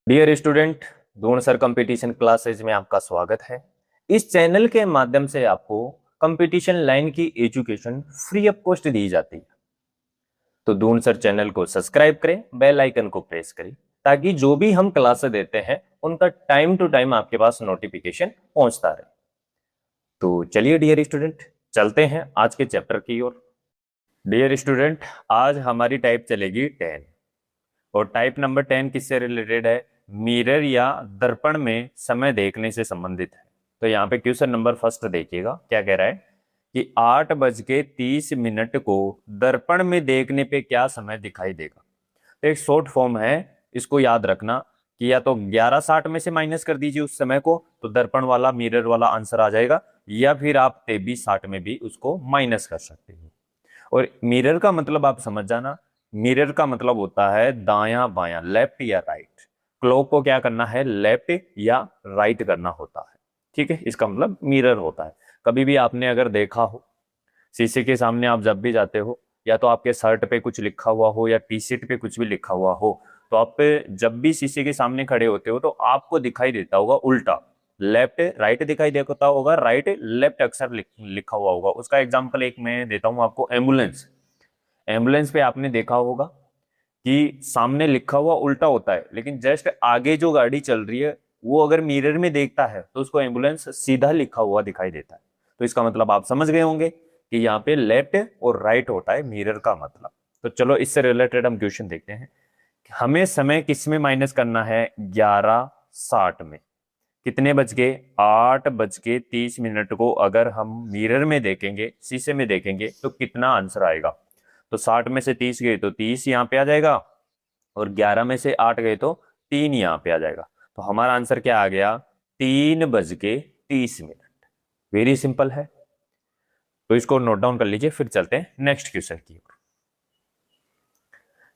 Dear student, Drona sir competition classes में आपका स्वागत है। इस चैनल के माध्यम से आपको कंपटीशन लाइन की एजुकेशन फ्री ऑफ कॉस्ट दी जाती है। तो द्रोण सर चैनल को सब्सक्राइब करें, बेल आइकन को प्रेस करें ताकि जो भी हम क्लासेस देते हैं उनका टाइम टू टाइम आपके पास नोटिफिकेशन पहुंचता रहे। तो चलिए डियर स्टूडेंट, चलते हैं आज के चैप्टर की ओर। डियर स्टूडेंट, आज हमारी टाइप चलेगी 10 और टाइप नंबर 10 किससे रिलेटेड है? मिरर या दर्पण में समय देखने से संबंधित है। तो यहाँ पे क्वेश्चन नंबर फर्स्ट देखिएगा, क्या कह रहा है कि 8:30 को दर्पण में देखने पे क्या समय दिखाई देगा। तो एक शॉर्ट फॉर्म है, इसको याद रखना कि या तो 11:60 में से माइनस कर दीजिए उस समय को, तो दर्पण वाला मिरर वाला आंसर आ जाएगा, या फिर आप 23:60 में भी उसको माइनस कर सकते हो। और मिरर का मतलब आप समझ जाना, मिरर का मतलब होता है दायां बायां, लेफ्ट या राइट। क्लॉक को क्या करना है? लेफ्ट या राइट करना होता है। ठीक है, इसका मतलब मिरर होता है। कभी भी आपने अगर देखा हो, शीशे के सामने आप जब भी जाते हो, या तो आपके शर्ट पे कुछ लिखा हुआ हो या टी शर्ट पे कुछ भी लिखा हुआ हो, तो आप जब भी शीशे के सामने खड़े होते हो तो आपको दिखाई देता होगा उल्टा, लेफ्ट राइट दिखाई देता होगा, राइट लेफ्ट अक्षर लिखा हुआ होगा। उसका एग्जांपल एक मैं देता हूं आपको, एम्बुलेंस। एम्बुलेंस पे आपने देखा होगा कि सामने लिखा हुआ उल्टा होता है, लेकिन जस्ट आगे जो गाड़ी चल रही है वो अगर मिरर में देखता है तो उसको एम्बुलेंस सीधा लिखा हुआ दिखाई देता है। तो इसका मतलब आप समझ गए होंगे कि यहाँ पे लेफ्ट और राइट होता है मिरर का मतलब। तो चलो इससे रिलेटेड हम क्वेश्चन देखते हैं। हमें समय किस में माइनस करना है? 11:60 में। कितने बज गए? 8:30 को अगर हम मिरर में देखेंगे, शीशे में देखेंगे, तो कितना आंसर आएगा? तो 60 में से 30 गए तो 30 यहाँ पे आ जाएगा, और 11 में से 8 गए तो 3 यहाँ पे आ जाएगा। तो हमारा आंसर क्या आ गया? 3:30। वेरी सिंपल है, तो इसको नोट डाउन कर लीजिए। फिर चलते हैं नेक्स्ट क्वेश्चन की ओर।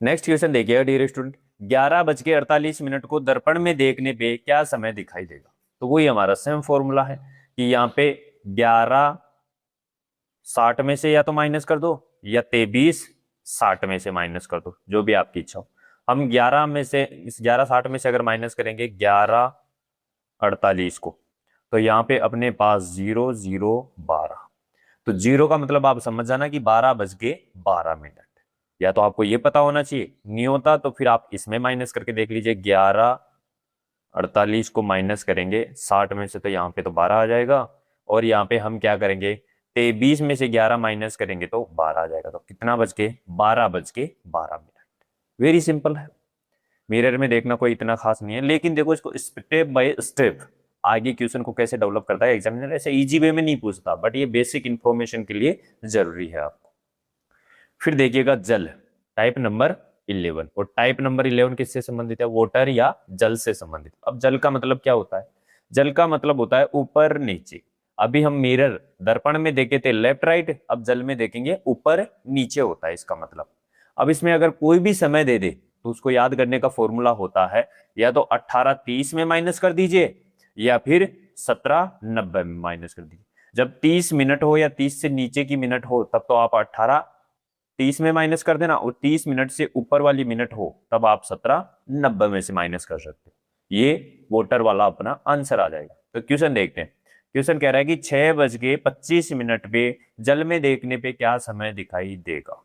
नेक्स्ट क्वेश्चन देखिएगा डियर स्टूडेंट, 11:48 को दर्पण में देखने पे क्या समय दिखाई देगा? तो वही हमारा सेम फॉर्मूला है कि यहाँ पे 11:60 में से या तो माइनस कर दो, या 23:60 में से माइनस कर दो, जो भी आपकी इच्छा हो। हम 11 में से, इस 11:60 में से अगर माइनस करेंगे 11:48 को, तो यहाँ पे अपने पास 0 0 12। तो जीरो का मतलब आप समझ जाना कि 12:12। या तो आपको ये पता होना चाहिए, नहीं होता तो फिर आप इसमें माइनस करके देख लीजिए। 11:48 को माइनस करेंगे 60 में से, तो यहाँ पे तो 12 आ जाएगा, और यहाँ पे हम क्या करेंगे? 23 में से 11 माइनस करेंगे तो 12 आ जाएगा। तो कितना बच के? 12:12। वेरी सिंपल है, मिरर में देखना कोई इतना खास नहीं है। लेकिन देखो इसको स्टेप बाय स्टेप आगे क्वेश्चन को कैसे डेवलप करता है एग्जामिनर, ऐसे इजी वे में नहीं पूछता, बट ये बेसिक इंफॉर्मेशन के लिए जरूरी है आपको। फिर देखिएगा जल, टाइप नंबर 11। और टाइप नंबर 11 किससे संबंधित है? वाटर या जल से संबंधित। अब जल का मतलब क्या होता है? जल का मतलब होता है ऊपर नीचे। अभी हम मिरर दर्पण में देखे थे लेफ्ट राइट, अब जल में देखेंगे ऊपर नीचे होता है इसका मतलब। अब इसमें अगर कोई भी समय दे दे तो उसको याद करने का फॉर्मूला होता है, या तो 18:30 में माइनस कर दीजिए, या फिर 17:90 में माइनस कर दीजिए। जब 30 मिनट हो या 30 से नीचे की मिनट हो तब तो आप 18:30 में माइनस कर देना, और 30 मिनट से ऊपर वाली मिनट हो तब आप 17:90 में से माइनस कर सकते हो। ये वोटर वाला अपना आंसर आ जाएगा। तो क्वेश्चन देखते हैं। क्वेश्चन कह रहा है कि 6:25 पे जल में देखने पे क्या समय दिखाई देगा।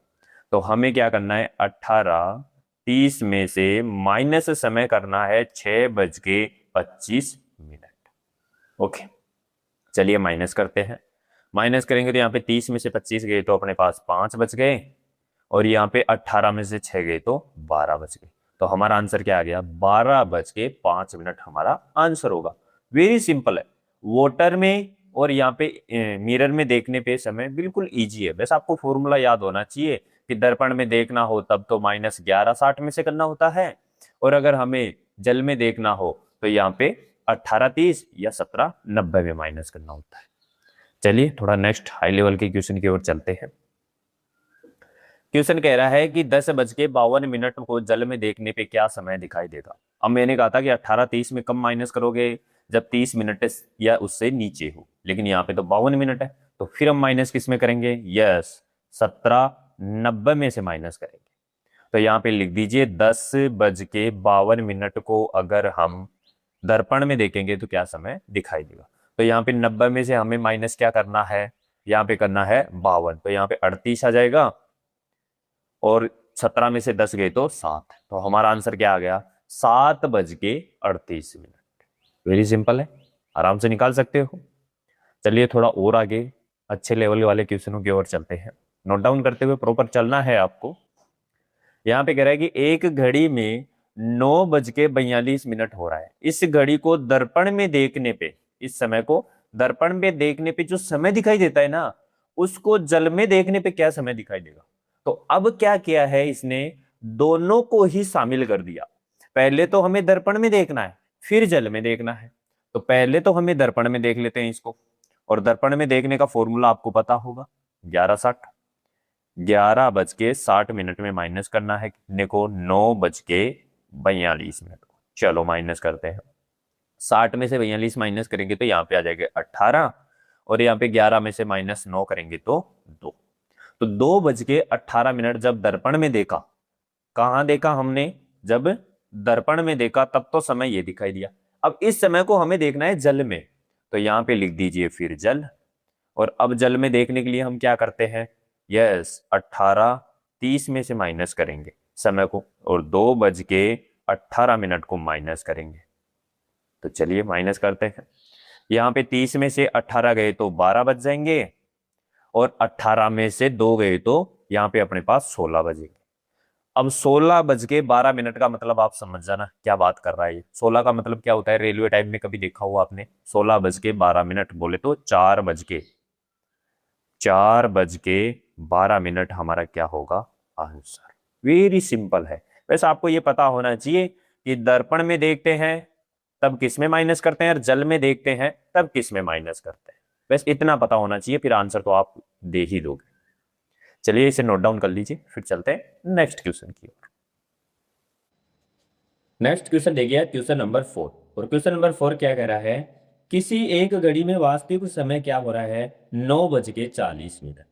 तो हमें क्या करना है? 18:30 में से माइनस समय करना है 6:25। ओके, चलिए माइनस करते हैं। माइनस करेंगे तो यहाँ पे 30 में से 25 गए तो अपने पास 5 बच गए, और यहाँ पे 18 में से 6 गए तो 12 बच गए। तो हमारा आंसर क्या आ गया? 12:05 हमारा आंसर होगा। वेरी सिंपल है, वोटर में और यहाँ पे मिरर में देखने पे समय बिल्कुल इजी है। बस आपको फॉर्मूला याद होना चाहिए कि दर्पण में देखना हो तब तो -11:60 में से करना होता है, और अगर हमें जल में देखना हो तो यहाँ पे 18:30 या 17:90 में माइनस करना होता है। चलिए थोड़ा नेक्स्ट हाई लेवल के क्वेश्चन की ओर चलते हैं। क्वेश्चन कह रहा है कि 10:52 को जल में देखने पे क्या समय दिखाई देगा। अब मैंने कहा था कि 18:30 में कम माइनस करोगे जब 30 मिनट या उससे नीचे हो, लेकिन यहाँ पे तो 52 मिनट है, तो फिर हम माइनस किस में करेंगे? यस, 17:90 में से माइनस करेंगे। तो यहाँ पे लिख दीजिए 10:52 को अगर हम दर्पण में देखेंगे तो क्या समय दिखाई देगा। तो यहाँ पे 90 में से हमें माइनस क्या करना है, यहाँ पे करना है 52, तो यहाँ पे 38 आ जाएगा और 17 में से 10 गए तो 7, तो हमारा आंसर क्या आ गया 7:38। वेरी सिंपल है, आराम से निकाल सकते हो। चलिए थोड़ा और आगे अच्छे लेवल वाले क्वेश्चनों की ओर चलते हैं। नोट डाउन करते हुए प्रॉपर चलना है आपको। यहाँ पे कह रहा है कि एक घड़ी में 9:42 हो रहा है। इस घड़ी को दर्पण में देखने पे, इस समय को दर्पण में देखने पे जो समय दिखाई देता है ना, उसको जल में देखने पे क्या समय दिखाई देगा। तो अब क्या किया है इसने, दोनों को ही शामिल कर दिया। पहले तो हमें दर्पण में देखना है, फिर जल में देखना है। तो पहले तो हमें दर्पण में देख लेते हैं इसको, और दर्पण में देखने का फॉर्मूला आपको पता होगा 11:60। 11:60 में माइनस करना है कितने को, 9:42 को। चलो माइनस करते हैं। 60 में से 42 माइनस करेंगे तो यहाँ पे आ जाएगा 18, और यहाँ पे 11 में से -9 करेंगे तो 2। तो 2:18 जब दर्पण में देखा, कहाँ देखा हमने, जब दर्पण में देखा तब तो समय ये दिखाई दिया। अब इस समय को हमें देखना है जल में, तो यहाँ पे लिख दीजिए फिर जल। और अब जल में देखने के लिए हम क्या करते हैं, यस 18 30 में से माइनस करेंगे समय को, और 2:18 को माइनस करेंगे। तो चलिए माइनस करते हैं। यहाँ पे 30 में से 18 गए तो 12 बच जाएंगे, और 18 में से 2 गए तो यहाँ पे अपने पास 16 बजेंगे। अब 16:12 का मतलब आप समझ जाना क्या बात कर रहा है ये। 16 का मतलब क्या होता है, रेलवे टाइम में कभी देखा हुआ आपने, 16:12 बोले तो 4:12 हमारा क्या होगा आंसर। वेरी सिंपल है। वैसे आपको ये पता होना चाहिए कि दर्पण में देखते हैं तब किस में माइनस करते हैं, और जल में देखते हैं तब किस में माइनस करते हैं। बस इतना पता होना चाहिए, फिर आंसर तो आप दे ही दोगे। चलिए इसे नोट डाउन कर लीजिए, फिर चलते हैं नेक्स्ट क्वेश्चन की ओर। नेक्स्ट क्वेश्चन देखिए क्वेश्चन नंबर 4। और क्वेश्चन नंबर 4 क्या कह रहा है, किसी एक घड़ी में वास्तविक समय क्या हो रहा है 9:40।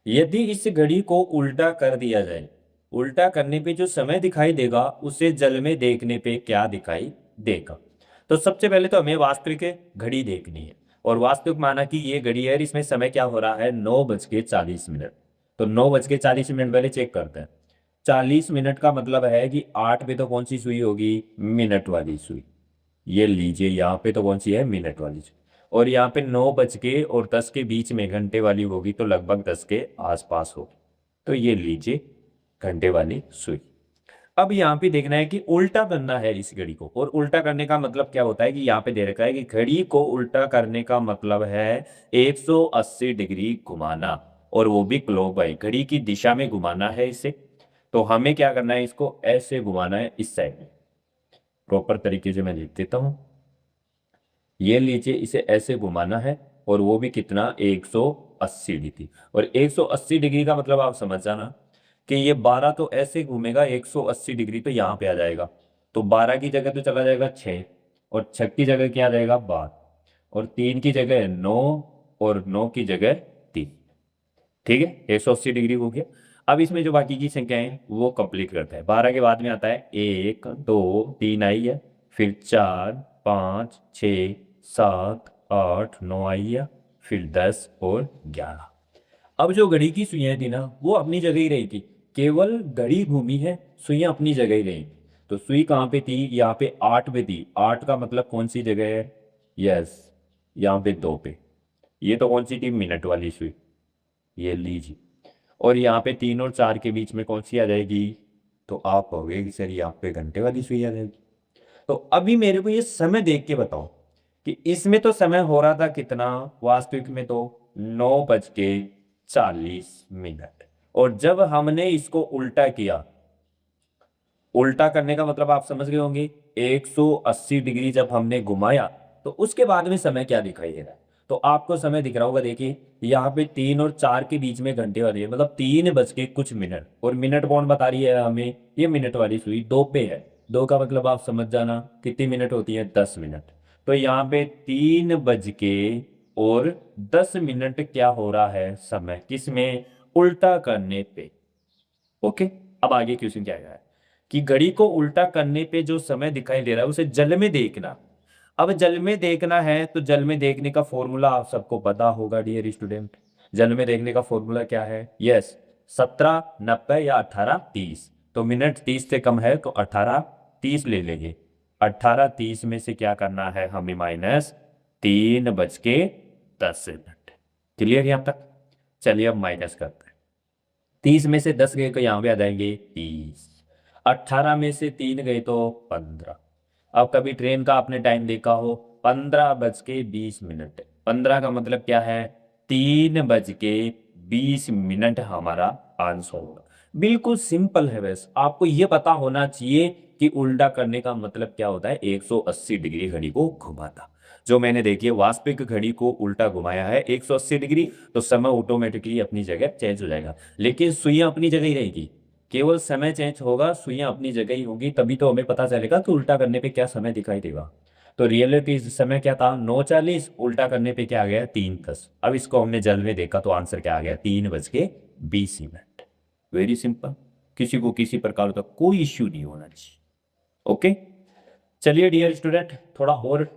यदि इस घड़ी को उल्टा कर दिया जाए, उल्टा करने पे जो समय दिखाई देगा उसे जल में देखने पे क्या दिखाई देगा। तो सबसे पहले तो हमें वास्तविक घड़ी देखनी है, और वास्तविक माना कि ये घड़ी है, इसमें समय क्या हो रहा है 9:40। तो 9:40 पहले चेक करते हैं। 40 मिनट का मतलब है कि 8 पे तो कौन सी सुई होगी, मिनट वाली सुई। ये लीजिए यहाँ पे तो कौन सी है, मिनट वाली सुई। और यहाँ पे 9:10 के बीच में घंटे वाली होगी, तो लगभग 10 के आसपास होगी। तो ये लीजिए घंटे वाली सुई। अब यहाँ पे देखना है कि उल्टा करना है इस घड़ी को, और उल्टा करने का मतलब क्या होता है कि यहाँ पे दे रखा है कि घड़ी को उल्टा करने का मतलब है 180 डिग्री घुमाना, और वो भी क्लॉकवाइज, घड़ी की दिशा में घुमाना है इसे। तो हमें क्या करना है, इसको ऐसे घुमाना है इस साइड में। प्रॉपर तरीके से मैं लिख देता हूं। ये लीजिए इसे ऐसे घुमाना है, और वो भी कितना 180 डिग्री। और 180 डिग्री का मतलब आप समझ जाना कि ये 12 तो ऐसे घूमेगा 180 डिग्री, तो यहाँ पे आ जाएगा। तो 12 की जगह तो चला जाएगा 6, और 6 की जगह क्या आ जाएगा 12, और 3 की जगह 9, और 9 की जगह 3। ठीक है, 180 डिग्री हो गया। अब इसमें जो बाकी की संख्याएं हैं वो कंप्लीट करते हैं। 12 के बाद में आता है 1 2 3 आई है, फिर 4 5 6 7 8 9 आई है, फिर 10 और 11। अब जो घड़ी की सुइयां थी ना वो अपनी जगह ही रही थी, केवल घड़ी घूमी है, सुइयां अपनी जगह ही रही। तो सुई कहाँ पे थी, यहाँ पे 8 पे थी। 8 का मतलब कौन सी जगह है, यस यहाँ पे 2 पे। ये तो कौन सी थी, मिनट वाली सुई, ये लीजिए। और यहाँ पे 3 और 4 के बीच में कौन सी आ जाएगी, तो आप कहोगे कि सर यहाँ पे घंटे वाली सुई आ जाएगी। तो अभी मेरे को ये समय देख के बताओ कि इसमें तो समय हो रहा था कितना, वास्तविक में तो 9:40। और जब हमने इसको उल्टा किया, उल्टा करने का मतलब आप समझ गए होंगे, 180 डिग्री जब हमने घुमाया तो उसके बाद में समय क्या दिखाई दे रहा है। तो आपको समय दिख रहा होगा, देखिए यहाँ पे 3 और 4 के बीच में घंटे वाली है, मतलब 3 बज के कुछ मिनट। और मिनट कौन बता रही है हमें, ये मिनट वाली सुई 2 पे है। 2 का मतलब आप समझ जाना कितनी मिनट होती है, 10 मिनट। तो यहाँ पे 3:10 क्या हो रहा है समय, किसमें, उल्टा करने पे। ओके, अब आगे क्वेश्चन क्या है कि घड़ी को उल्टा करने पे जो समय दिखाई दे रहा है उसे जल में देखना। अब जल में देखना है तो जल में देखने का फॉर्मूला आप सबको पता होगा डियर स्टूडेंट। जल में देखने का फॉर्मूला क्या है? यस, 17, 90 या 18, 30। तो मिनट 30 से कम है तो 18, 30 ले लेंगे। 18, 30 में से क्या करना है हमें? माइनस 3:10। क्लियर यहाँ तक? चलिए अब माइनस करते हैं। 30 में से 10 गए तो यहाँ पे आ जाएंगे 30। 18 में से 3 गए तो 15। अब कभी ट्रेन का आपने टाइम देखा हो, 15:20। 15 का मतलब क्या है? 3:20 हमारा आंसर होगा। बिल्कुल सिंपल है। बस आपको ये पता होना चाहिए कि उल्टा करने का मतलब क्या होता है। 180 डिग्री घड़ी को घुमाता। जो मैंने देखिए वास्तविक घड़ी को उल्टा घुमाया है 180 डिग्री, तो समय ऑटोमेटिकली अपनी जगह चेंज हो जाएगा, लेकिन सुइयां अपनी जगह ही रहेगी। केवल समय चेंज होगा, सुइयां अपनी जगह ही होगी, तभी तो हमें पता चलेगा कि उल्टा करने पे क्या समय दिखाई देगा। तो रियलिटी समय क्या था? 9:40। उल्टा करने पे क्या आ गया? 3:10। अब इसको हमने जल में देखा तो आंसर क्या आ गया? 3:20। Very simple. किसी को किसी प्रकार का कोई इश्यू नहीं होना चाहिए। ओके, चलिए डियर स्टूडेंट, थोड़ा और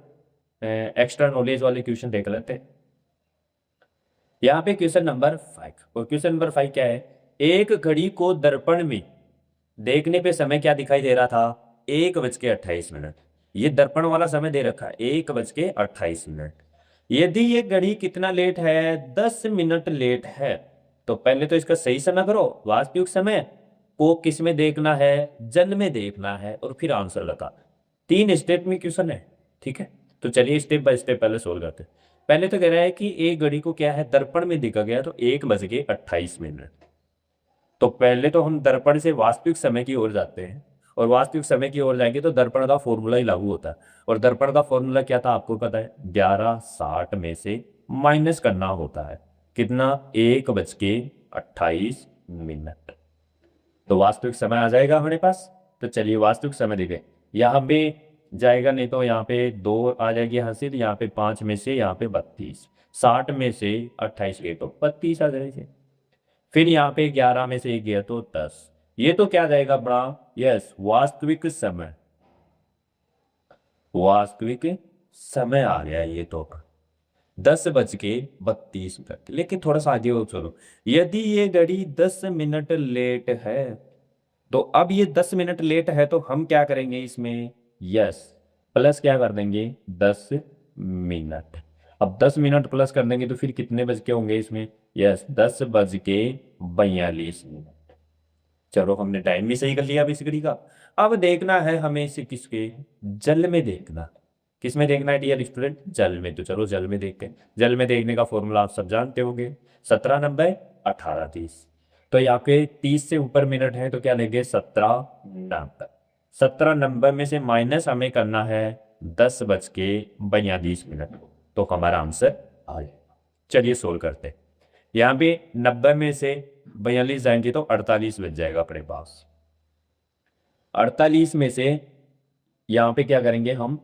एक्स्ट्रा नॉलेज वाले क्वेश्चन देख लेते हैं। यहाँ पे क्वेश्चन नंबर 5, और क्वेश्चन नंबर 5 क्या है? एक घड़ी को दर्पण में देखने पे समय क्या दिखाई दे रहा था? 1:28। ये दर्पण वाला समय दे रखा है 1:28। यदि ये घड़ी कितना लेट है? 10 मिनट लेट है। तो पहले तो इसका सही समय करो। वास्तविक समय को किस में देखना है? जल में देखना है, और फिर आंसर लगा। 3 स्टेप में क्वेश्चन है, ठीक है। तो चलिए स्टेप बाय स्टेप पहले सोल्व करते हैं। पहले तो कह रहा है कि एक घड़ी को क्या है? दर्पण में देखा गया तो 1:28। तो पहले तो हम दर्पण से वास्तविक समय की ओर जाते हैं, और वास्तविक समय की ओर जाएंगे तो दर्पण का फॉर्मूला ही लागू होता है। और दर्पण का फॉर्मूला क्या था आपको पता है? 11:60 में से माइनस करना होता है कितना? 1:28। तो वास्तविक समय आ जाएगा हमारे पास। तो चलिए वास्तविक समय देखें। यहाँ पे जाएगा, नहीं तो यहाँ पे 2 आ जाएगी यहाँ से, तो यहाँ पे 5 में से यहाँ पे 32। 60 में से 28 गए तो 32 आ जाएगी। फिर यहाँ पे 11 में से 1 गया तो 10। ये तो क्या जाएगा बड़ा? यस, वास्तविक समय। वास्तविक समय आ गया ये तो। 10:32। लेकिन थोड़ा सा आगे हो चलो। यदि ये घड़ी 10 मिनट लेट है, तो अब ये 10 मिनट लेट है तो हम क्या करेंगे इसमें? यस, प्लस क्या कर देंगे? 10 मिनट। अब 10 मिनट प्लस कर देंगे तो फिर कितने बज के होंगे इसमें? यस, 10:42। चलो हमने टाइम भी सही कर लिया अब इस घड़ी का। अब देखना है हमें इसे किसके? जल में देखना। किस में देखना है डियर स्टूडेंट? जल में। तो चलो जल में देखते हैं। जल में देखने का फॉर्मूला आप सब जानते होंगे, 17, 90, 18, 30। तो यहाँ पे 30 से ऊपर मिनट है तो क्या लेंगे? 17, 90। 17, 90 में से माइनस हमें करना है 10:42। तो हमारा आंसर आ जाएगा। चलिए सोल्व करते हैं। यहाँ पे 90 में से 42 जाएंगे तो 48 बच जाएगा अपने पास। 48 में से यहाँ पे क्या करेंगे हम?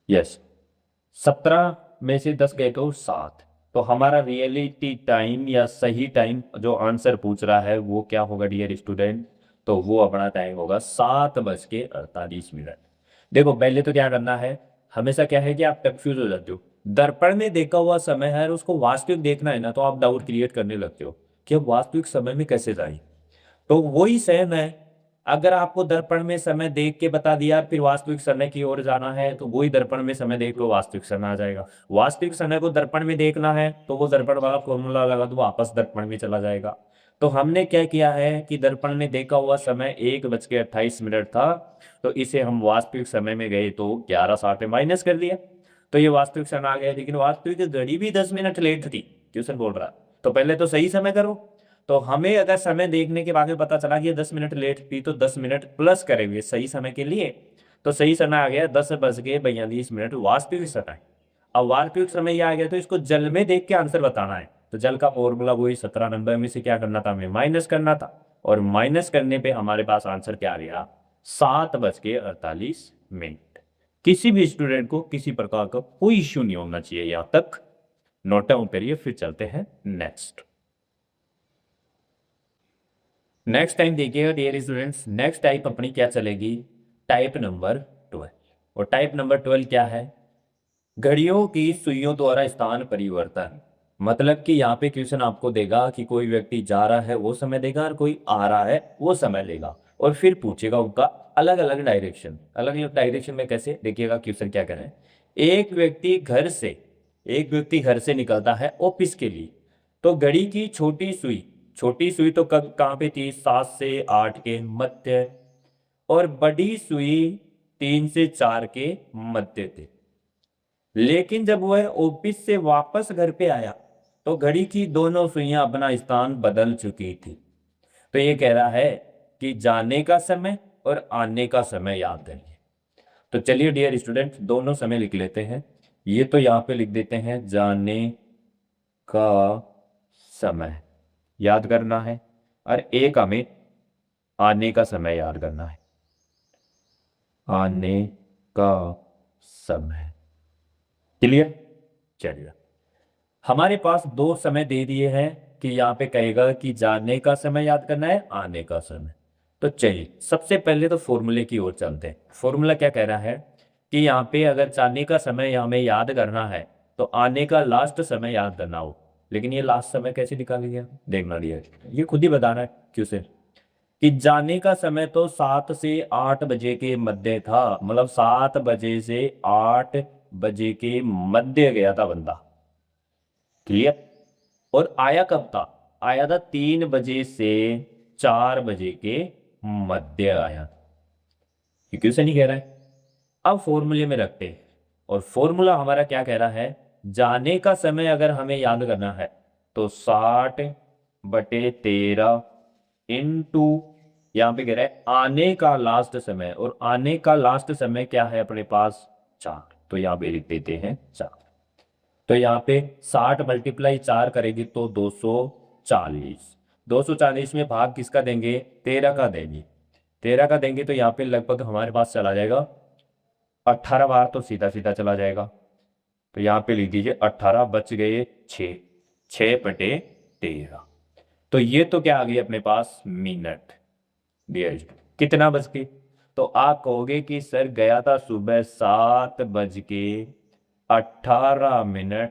यस, 17 में से 10 गए तो 7। तो हमारा रियलिटी टाइम या सही टाइम जो आंसर पूछ रहा है वो क्या होगा डियर स्टूडेंट? तो वो अपना टाइम होगा 7:48। देखो पहले तो क्या करना है, हमेशा क्या है कि आप कंफ्यूज हो जाते हो। दर्पण में देखा हुआ समय है और उसको वास्तविक देखना है ना, तो आप डाउट क्रिएट करने लगते हो कि अब वास्तविक समय में कैसे जाए। तो वही सेम है। अगर आपको दर्पण में समय देख के बता दिया फिर वास्तविक समय की ओर जाना है, तो वही दर्पण में समय देख लो, वास्तविक समय आ जाएगा। वास्तविक समय को दर्पण में देखना है तो वो दर्पण वाला फॉर्मूला लगा दो, वापस दर्पण में चला जाएगा। तो हमने क्या किया है कि दर्पण में देखा हुआ समय 1:28 था, तो इसे हम वास्तविक समय में गए तो 11:60 में माइनस कर दिया, तो ये वास्तविक समय आ गया। लेकिन वास्तविक घड़ी भी 10 मिनट लेट थी, ट्यूशन बोल रहा। तो पहले तो सही समय करो। तो हमें अगर समय देखने के बाद में पता चला कि ये 10 मिनट लेट थी, तो 10 मिनट प्लस करेंगे सही समय के लिए। तो सही समय आ गया 10:42 वास्तविक समय। अब वास्तविक समय ये आ गया तो इसको जल में देख के आंसर बताना है। तो जल का फॉर्मूला वही 17, 90 में से क्या करना था? हमें माइनस करना था। और माइनस करने पे हमारे पास आंसर क्या आ गया? 7:48। किसी भी स्टूडेंट को किसी प्रकार का कोई इश्यू नहीं होना चाहिए यहां तक। नोट डाउन करिए, फिर चलते हैं नेक्स्ट। नेक्स्ट टाइम देखिएगा डियर स्टूडेंट्स, नेक्स्ट टाइप अपनी क्या चलेगी, टाइप नंबर 12। और टाइप नंबर 12 क्या है, घड़ियों की सुइयों द्वारा स्थान परिवर्तन। मतलब कि यहाँ पे क्वेश्चन आपको देगा कि कोई व्यक्ति जा रहा है वो समय देगा और कोई आ रहा है वो समय लेगा, और फिर पूछेगा उनका अलग अलग डायरेक्शन। अलग अलग डायरेक्शन में कैसे, देखिएगा क्वेश्चन क्या करें। एक व्यक्ति घर से एक व्यक्ति घर से निकलता है ऑफिस के लिए, तो घड़ी की छोटी सुई तो कब कहाँ पे थी, 7 से 8 के मध्य, और बड़ी सुई 3 से 4 के मध्य थे। लेकिन जब वह ऑफिस से वापस घर पे आया तो घड़ी की दोनों सुइयां अपना स्थान बदल चुकी थी। तो ये कह रहा है कि जाने का समय और आने का समय याद करिए। तो चलिए डियर स्टूडेंट, दोनों समय लिख लेते हैं। ये तो यहाँ पे लिख देते हैं, जाने का समय याद करना है, और एक हमें आने का समय याद करना है। आने का समय क्लियर। चलिए, हमारे पास दो समय दे दिए हैं कि यहाँ पे कहेगा कि जाने का समय याद करना है, आने का समय। तो चलिए सबसे पहले तो फॉर्मूले की ओर चलते हैं। फॉर्मूला क्या कह रहा है कि यहाँ पे अगर जाने का समय हमें याद करना है तो आने का लास्ट समय याद करना हो। लेकिन ये लास्ट समय कैसे निकालेंगे, देखना दिया ये खुद ही बताना है क्यों से, कि जाने का समय तो 7 से 8 बजे के मध्य था, मतलब 7 बजे से 8 बजे के मध्य गया था बंदा। क्लियर। और आया कब था, आया था 3 बजे से 4 बजे के मध्य आया। ये क्वेश्चन ही कह रहा है। अब फॉर्मूले में रखते हैं, और फॉर्मूला हमारा क्या कह रहा है, जाने का समय अगर हमें याद करना है तो 60/13 इंटू, यहां पे कह रहा है आने का लास्ट समय, और आने का लास्ट समय क्या है अपने पास, 4। तो यहां पे लिख देते हैं 4। तो यहाँ पे 60 × 4 करेगी तो 240। 240 में भाग किसका देंगे, 13 का देंगे। 13 का देंगे तो यहाँ पे लगभग हमारे पास चला जाएगा 18 बार, तो सीधा सीधा चला जाएगा। तो यहाँ पे लिख दीजिए 18, बच गए 6, 6/13। तो ये तो क्या आ गई अपने पास, मिनट। डियर, कितना बज के, तो आप कहोगे कि सर गया था सुबह 7:18,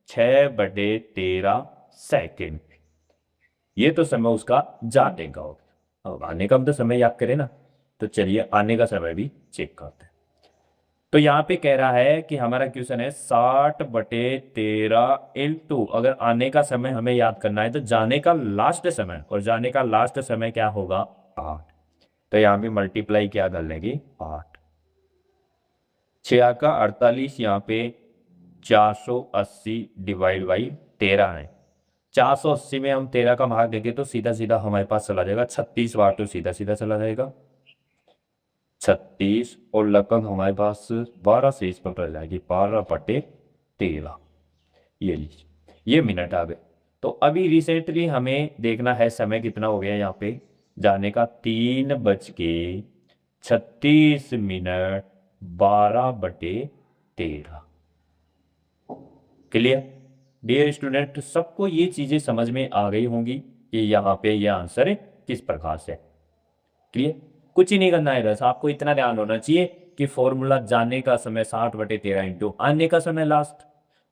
6/13 ये तो समय उसका जाने का होगा। अब आने का हम तो समय याद करें ना, तो चलिए आने का समय भी चेक करते हैं। तो यहाँ पे कह रहा है कि हमारा क्वेश्चन है 60/13 इंटू, अगर आने का समय हमें याद करना है तो जाने का लास्ट समय, और जाने का लास्ट समय क्या होगा, 8। तो यहाँ पे मल्टीप्लाई क्या कर लेंगे, 8। 6 का 48, यहाँ पे 480 डिवाइड बाई 13 है। 480 में हम 13 का भाग देंगे तो सीधा सीधा हमारे पास चला जाएगा 36 बार, तो सीधा सीधा चला जाएगा 36, और लगभग हमारे पास 12 से इस पर पड़ जाएगी, 12/13। ये लीजिए, ये मिनट आ गए। तो अभी रिसेंटली हमें देखना है समय कितना हो गया, यहाँ पे जाने का 3:36, 12/13। क्लियर। डियर स्टूडेंट, सबको ये चीजें समझ में आ गई होंगी कि यहाँ पे ये आंसर किस प्रकार से। क्लियर। कुछ ही नहीं करना है, बस आपको इतना ध्यान होना चाहिए कि फॉर्मूला जाने का समय 60/13 इंटू आने का समय लास्ट,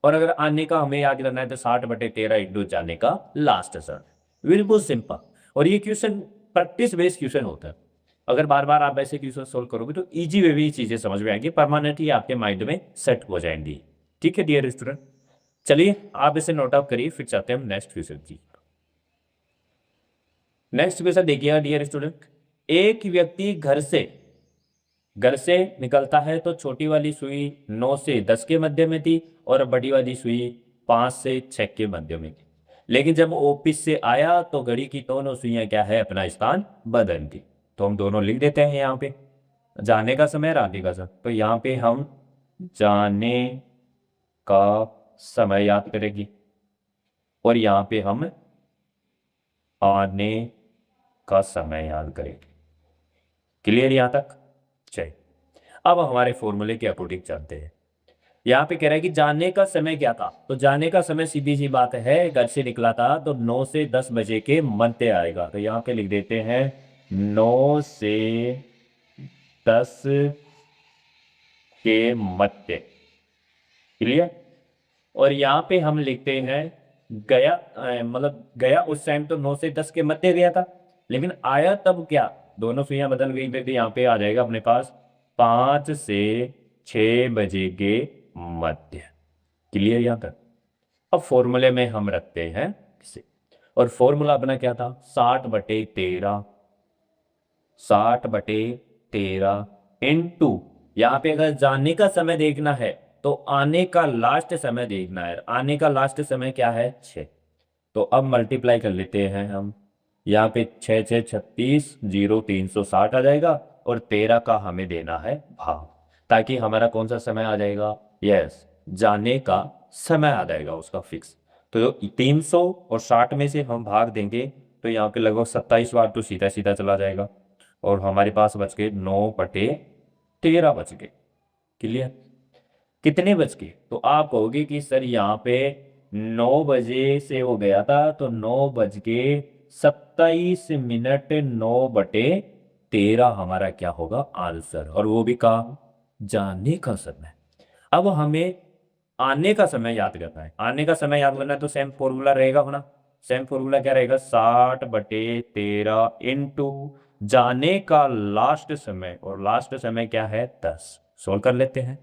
और अगर आने का हमें याद करना है तो 60/13 इंटू जाने का लास्ट समय। बिल्कुल सिंपल। और ये क्वेश्चन प्रैक्टिस बेस्ड क्वेश्चन होता है। अगर बार बार आप ऐसे क्वेश्चन सोल्व करोगे तो इजी वे भी चीजें समझ में आएंगी, परमानेंटली आपके माइंड में सेट हो जाएंगी। ठीक है डियर स्टूडेंट, चलिए आप इसे नोट आउट करिए, फिर चाहते हैं हम नेक्स्ट क्वेश्चन की। नेक्स्ट क्वेश्चन देखिएगा डियर स्टूडेंट। एक व्यक्ति घर से निकलता है तो छोटी वाली सुई 9 से 10 के मध्य में थी, और बड़ी वाली सुई 5 से 6 के मध्य में थी। लेकिन जब ऑफिस से आया तो घड़ी की दोनों सुइयां क्या है, अपना स्थान बदल दी। तो हम दोनों लिख देते हैं यहाँ पे, जाने का समय और आने का समय। तो यहाँ पे हम जाने का समय याद करेंगे, और यहाँ पे हम आने का समय याद करेंगे। क्लियर यहाँ तक। चलिए अब हमारे फॉर्मूले के अकॉर्डिंग चलते हैं। यहाँ पे कह रहा है कि जाने का समय क्या था, तो जाने का समय सीधी सी बात है, घर से निकला था तो 9 से 10 बजे के मध्य आएगा। तो यहाँ पे लिख देते हैं 9 से 10 के मध्य। क्लियर। और यहाँ पे हम लिखते हैं गया, मतलब गया उस टाइम तो 9 से 10 के मध्य गया था, लेकिन आया तब क्या, दोनों सुइयां बदल गई थी, तो यहाँ पे आ जाएगा अपने पास 5 से 6 बजे के मध्य। क्लियर यहाँ तक। अब फॉर्मूले में हम रखते हैं इसे, और फॉर्मूला अपना क्या था, 60/13, 60/13 इंटू, यहाँ पे अगर जाने का समय देखना है तो आने का लास्ट समय देखना है। आने का लास्ट समय क्या है, 6। तो अब मल्टीप्लाई कर लेते हैं हम, यहाँ पे 6 6 36, 0 360 आ जाएगा, और 13 का हमें देना है भाग, ताकि हमारा कौन सा समय आ जाएगा, यस, जाने का समय आ जाएगा उसका फिक्स। तो 300 और 60 में से हम भाग देंगे तो यहाँ पे लगभग 27 बार तो सीधा सीधा चला जाएगा, और हमारे पास बच गए 9/13 बच गए। क्लियर। कितने बज गए, तो आप कहोगे कि सर यहाँ पे 9 बजे से हो गया था, तो 9 बज के 27 मिनट, 9/13 हमारा क्या होगा आंसर, और वो भी कहा जाने का समय। अब हमें आने का समय याद करना है। आने का समय याद करना है तो सेम फॉर्मूला रहेगा होना। सेम फॉर्मूला क्या रहेगा, 60/13 इंटू जाने का लास्ट समय, और लास्ट समय क्या है 10। सोल्व कर लेते हैं।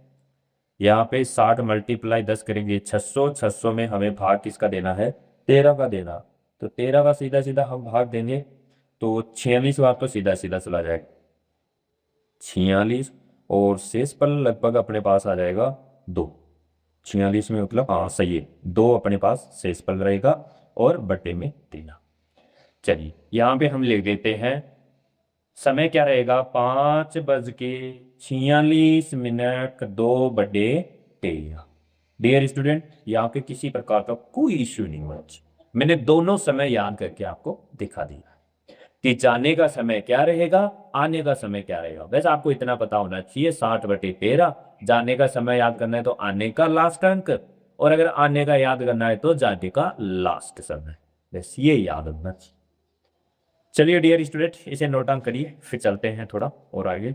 यहाँ पे 60 × 10 करेंगे 600, 600 में हमें भाग किसका देना है, 13 का देना। तो 13 का सीधा सीधा हम भाग देंगे तो 46 बार तो सीधा सीधा चला जाएगा, 46, और शेष पल लगभग अपने पास आ जाएगा 2। 46 में मतलब हाँ सही है, 2 अपने पास शेष पल रहेगा, और बटे में देना। चलिए यहाँ पे हम लिख देते हैं समय क्या रहेगा, 5:46 2/13। डियर स्टूडेंट, यहाँ पे किसी प्रकार का कोई इश्यू नहीं होना चाहिए। मैंने दोनों समय याद करके आपको दिखा दिया कि जाने का समय क्या रहेगा, आने का समय क्या रहेगा। बस आपको इतना पता होना चाहिए, 60/13 जाने का समय याद करना है तो आने का लास्ट अंक, और अगर आने का याद करना है तो जाने का लास्ट समय। बस ये याद रखना चाहिए। चलिए डियर स्टूडेंट, इसे नोट डाउन करिए, फिर चलते हैं थोड़ा और आगे।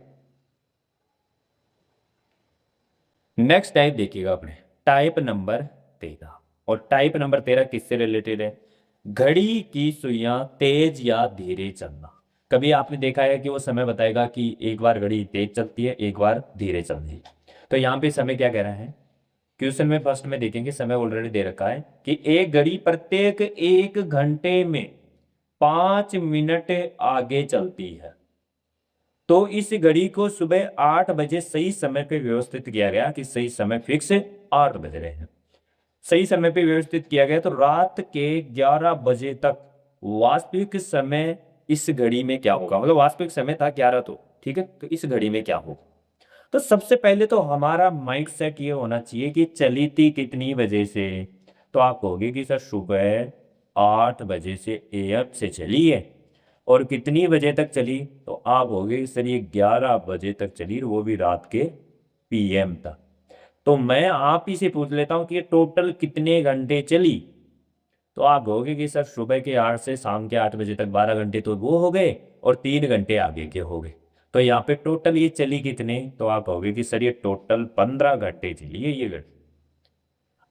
नेक्स्ट टाइप देखिएगा अपने, टाइप नंबर 13। और टाइप नंबर 13 किससे रिलेटेड है, घड़ी की सुइयां तेज या धीरे चलना। कभी आपने देखा है कि वो समय बताएगा कि एक बार घड़ी तेज चलती है, एक बार धीरे चलती है। तो यहाँ पे समय क्या कह रहा है, क्वेश्चन में फर्स्ट में देखेंगे, समय ऑलरेडी दे रखा है कि एक घड़ी प्रत्येक 1 घंटे में 5 मिनट आगे चलती है। तो इस घड़ी को सुबह 8 बजे सही समय पे व्यवस्थित किया गया, कि सही समय फिक्स 8 बज रहे हैं, सही समय पे व्यवस्थित किया गया। तो रात के 11 बजे तक वास्तविक समय इस घड़ी में क्या होगा, मतलब वास्तविक समय था 11, तो ठीक है, तो इस घड़ी में क्या होगा। तो सबसे पहले तो हमारा माइंड सेट ये होना चाहिए कि चली थी कितनी बजे से, तो आप कहोगे कि सर सुबह 8 बजे से एएम से चली है, और कितनी बजे तक चली, तो आप कहोगे कि सर ये 11 बजे तक चली, वो भी रात के पीएम तक। तो मैं आप ही से पूछ लेता हूँ कि ये टोटल कितने घंटे चली, तो आप कहोगे कि सर सुबह के 8 से शाम के 8 बजे तक 12 घंटे तो वो हो गए, और 3 घंटे आगे के हो गए। तो यहाँ पे टोटल ये चली कितने, तो आप कहोगे कि सर ये टोटल 15 घंटे चली है ये घड़ी।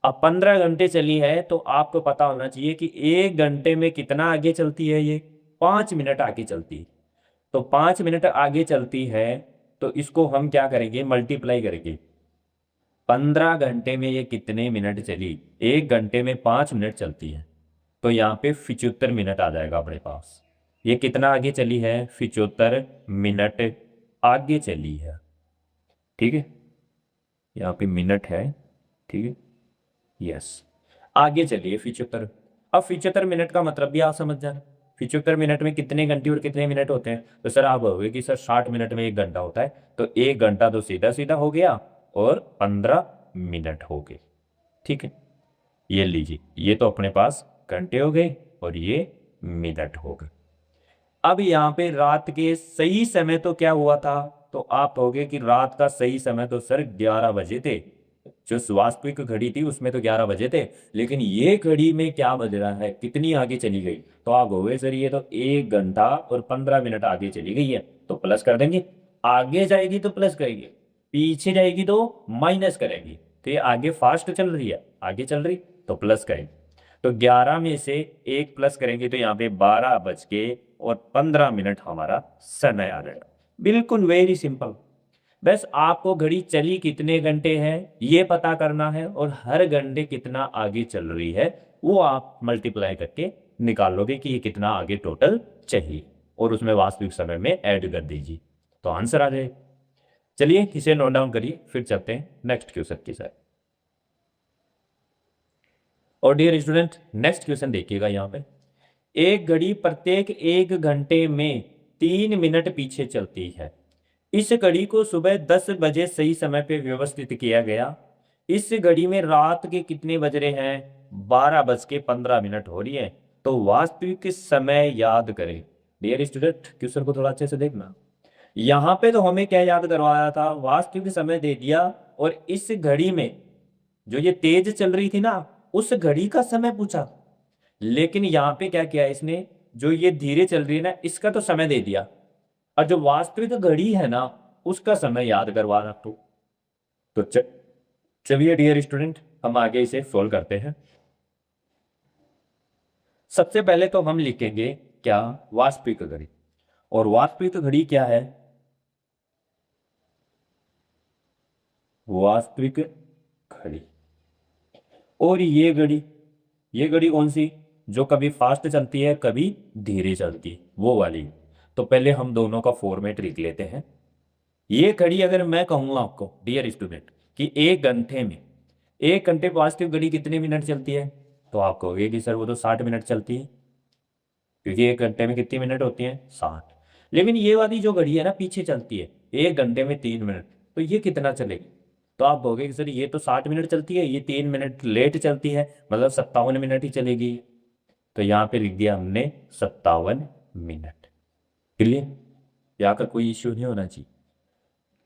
अब 15 घंटे चली है तो आपको पता होना चाहिए कि 1 घंटे में कितना आगे चलती है, ये 5 मिनट आगे चलती है। तो 5 मिनट आगे चलती है, तो इसको हम क्या करेंगे, मल्टीप्लाई करेंगे। 15 घंटे में ये कितने मिनट चली, 1 घंटे में 5 मिनट चलती है, तो यहाँ पे 75 मिनट आ जाएगा अपने पास। ये कितना आगे चली है, 75 मिनट आगे चली है। ठीक है, यहाँ पे मिनट है, ठीक है, यस, आगे चलिए 75। अब 75 मिनट का मतलब भी आप समझ जाए, 75 मिनट में कितने घंटे और कितने मिनट होते हैं। तो सर आप कहोगे कि सर 60 मिनट में 1 घंटा होता है, तो 1 घंटा तो सीधा सीधा हो गया, और 15 मिनट हो गए। ठीक है, ये लीजिए, ये तो अपने पास घंटे हो गए, और ये मिनट हो गए। अब यहाँ पे रात के सही समय तो क्या हुआ था, तो आप कहोगे कि रात का सही समय तो सर 11 बजे थे। जो वास्तविक घड़ी थी उसमें तो 11 बजे थे, लेकिन ये घड़ी में क्या बज रहा है, कितनी आगे चली गई। तो आप गए सर ये तो 1 घंटा और 15 मिनट आगे चली गई है, तो प्लस कर देंगे। आगे जाएगी तो प्लस करेंगे, पीछे जाएगी तो माइनस करेंगे। तो ये आगे फास्ट चल रही है, आगे चल रही, तो प्लस करेंगे। तो 11 में से 1 प्लस करेंगे तो यहाँ पे 12 बज के और 15 मिनट हमारा समय आ जाएगा। बिल्कुल वेरी सिंपल। बस आपको घड़ी चली कितने घंटे है ये पता करना है, और हर घंटे कितना आगे चल रही है वो आप मल्टीप्लाई करके निकाल लोगे कि ये कितना आगे टोटल चाहिए, और उसमें वास्तविक समय में ऐड कर दीजिए तो आंसर आ जाए। चलिए इसे नोट डाउन करिए, फिर चलते हैं नेक्स्ट क्वेश्चन की साइड। और डियर स्टूडेंट नेक्स्ट क्वेश्चन देखिएगा यहाँ पे, एक घड़ी प्रत्येक 1 घंटे में 3 मिनट पीछे चलती है। इस घड़ी को सुबह 10 बजे सही समय पे व्यवस्थित किया गया। इस घड़ी में रात के कितने बज रहे हैं, 12 बज के 15 मिनट हो रही है। तो वास्तविक समय याद करें। डियर स्टूडेंट क्वेश्चन को थोड़ा अच्छे से देखना। यहाँ पे तो हमें क्या याद करवाया था, वास्तविक समय दे दिया, और इस घड़ी में जो ये तेज चल रही थी ना उस घड़ी का समय पूछा। लेकिन यहाँ पे क्या किया इसने, जो ये धीरे चल रही है ना इसका तो समय दे दिया, और जो वास्तविक घड़ी है ना उसका समय याद करवा रहा तो चलिए डियर स्टूडेंट हम आगे इसे सोल्व करते हैं। सबसे पहले तो हम लिखेंगे क्या, वास्तविक घड़ी। और वास्तविक घड़ी क्या है, वास्तविक घड़ी। और ये घड़ी कौन सी, जो कभी फास्ट चलती है कभी धीरे चलती है, वो वाली। तो पहले हम दोनों का फॉर्मेट लिख लेते हैं। ये घड़ी अगर मैं कहूँगा आपको डियर स्टूडेंट कि 1 घंटे में, 1 घंटे वास्तविक घड़ी कितने मिनट चलती है, तो आप कहोगे कि सर वो तो 60 मिनट चलती है, क्योंकि 1 घंटे में कितनी मिनट होती हैं, 60। लेकिन ये वाली जो घड़ी है ना पीछे चलती है 1 घंटे में 3 मिनट, तो ये कितना चलेगी। तो आप कहोगे कि सर ये तो 60 मिनट चलती है, ये 3 मिनट लेट चलती है, मतलब 57 मिनट ही चलेगी। तो यहाँ पे लिख दिया हमने 57 मिनट। क्लियर, यहाँ का कोई इश्यू नहीं होना चाहिए।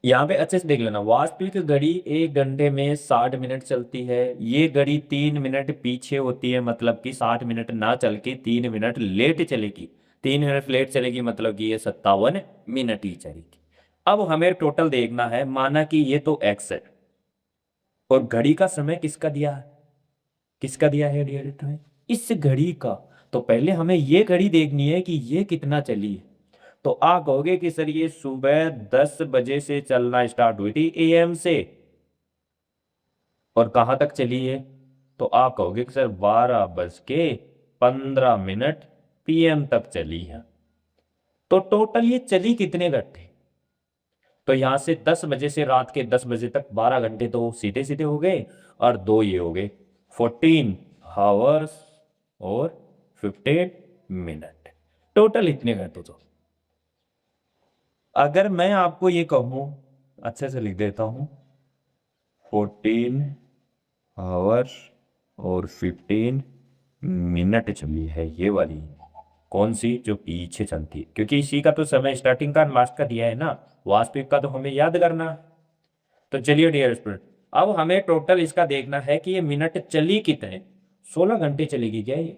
यहाँ पे अच्छे से देख लेना, वास्तविक घड़ी 1 घंटे में 60 मिनट चलती है। ये घड़ी 3 मिनट पीछे होती है, मतलब कि 60 मिनट ना चल के 3 मिनट लेट चलेगी। 3 मिनट लेट चलेगी मतलब कि ये 57 मिनट ही चलेगी। अब हमें टोटल देखना है, माना कि ये तो एक्स है, और घड़ी का समय किसका दिया है, किसका दिया है डियर, इस घड़ी का। तो पहले हमें ये घड़ी देखनी है कि ये कितना चली है। तो आप कहोगे कि सर ये सुबह 10 बजे से चलना स्टार्ट हुई थी एएम से, और कहां तक चली है, तो आप कहोगे कि सर 12 बज के 15 मिनट पीएम तक चली है। तो टोटल ये चली कितने घंटे, तो यहां से 10 बजे से रात के 10 बजे तक 12 घंटे तो सीधे सीधे हो गए, और 2 ये हो गए 14 आवर्स और 15 मिनट। टोटल इतने घंटे। तो अगर मैं आपको ये कहूं, अच्छे से लिख देता हूं, 14 आवर्स और 15 मिनट चली है ये वाली। कौन सी, जो पीछे चलती है, क्योंकि इसी का तो समय स्टार्टिंग का लास्ट का दिया है ना, वास्तविक का तो हमें याद करना। तो चलिए डियर स्टूडेंट अब हमें टोटल इसका देखना है कि ये मिनट चली कितने, 16 घंटे चलेगी क्या ये।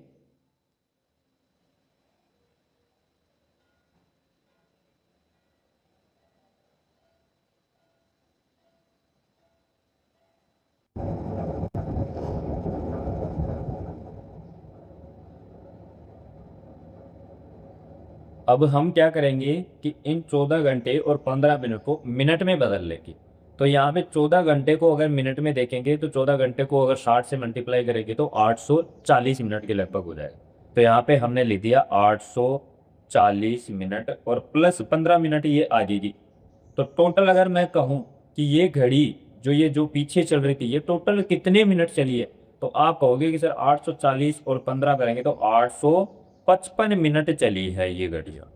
अब हम क्या करेंगे कि इन 14 घंटे और 15 मिनट को मिनट में बदल लेंगे। तो यहाँ पे 14 घंटे को अगर मिनट में देखेंगे तो 14 घंटे को अगर 60 से मल्टीप्लाई करेंगे तो 840 मिनट के लगभग हो जाएगा। तो यहाँ पे हमने लिख दिया 840 मिनट और प्लस 15 मिनट ये आ जाएगी। तो टोटल अगर मैं कहूँ कि ये घड़ी जो पीछे चल रही थी ये टोटल कितने मिनट चली है, तो आप कहोगे कि सर 840 और 15 करेंगे तो 855 मिनट चली है ये घड़ियाँ।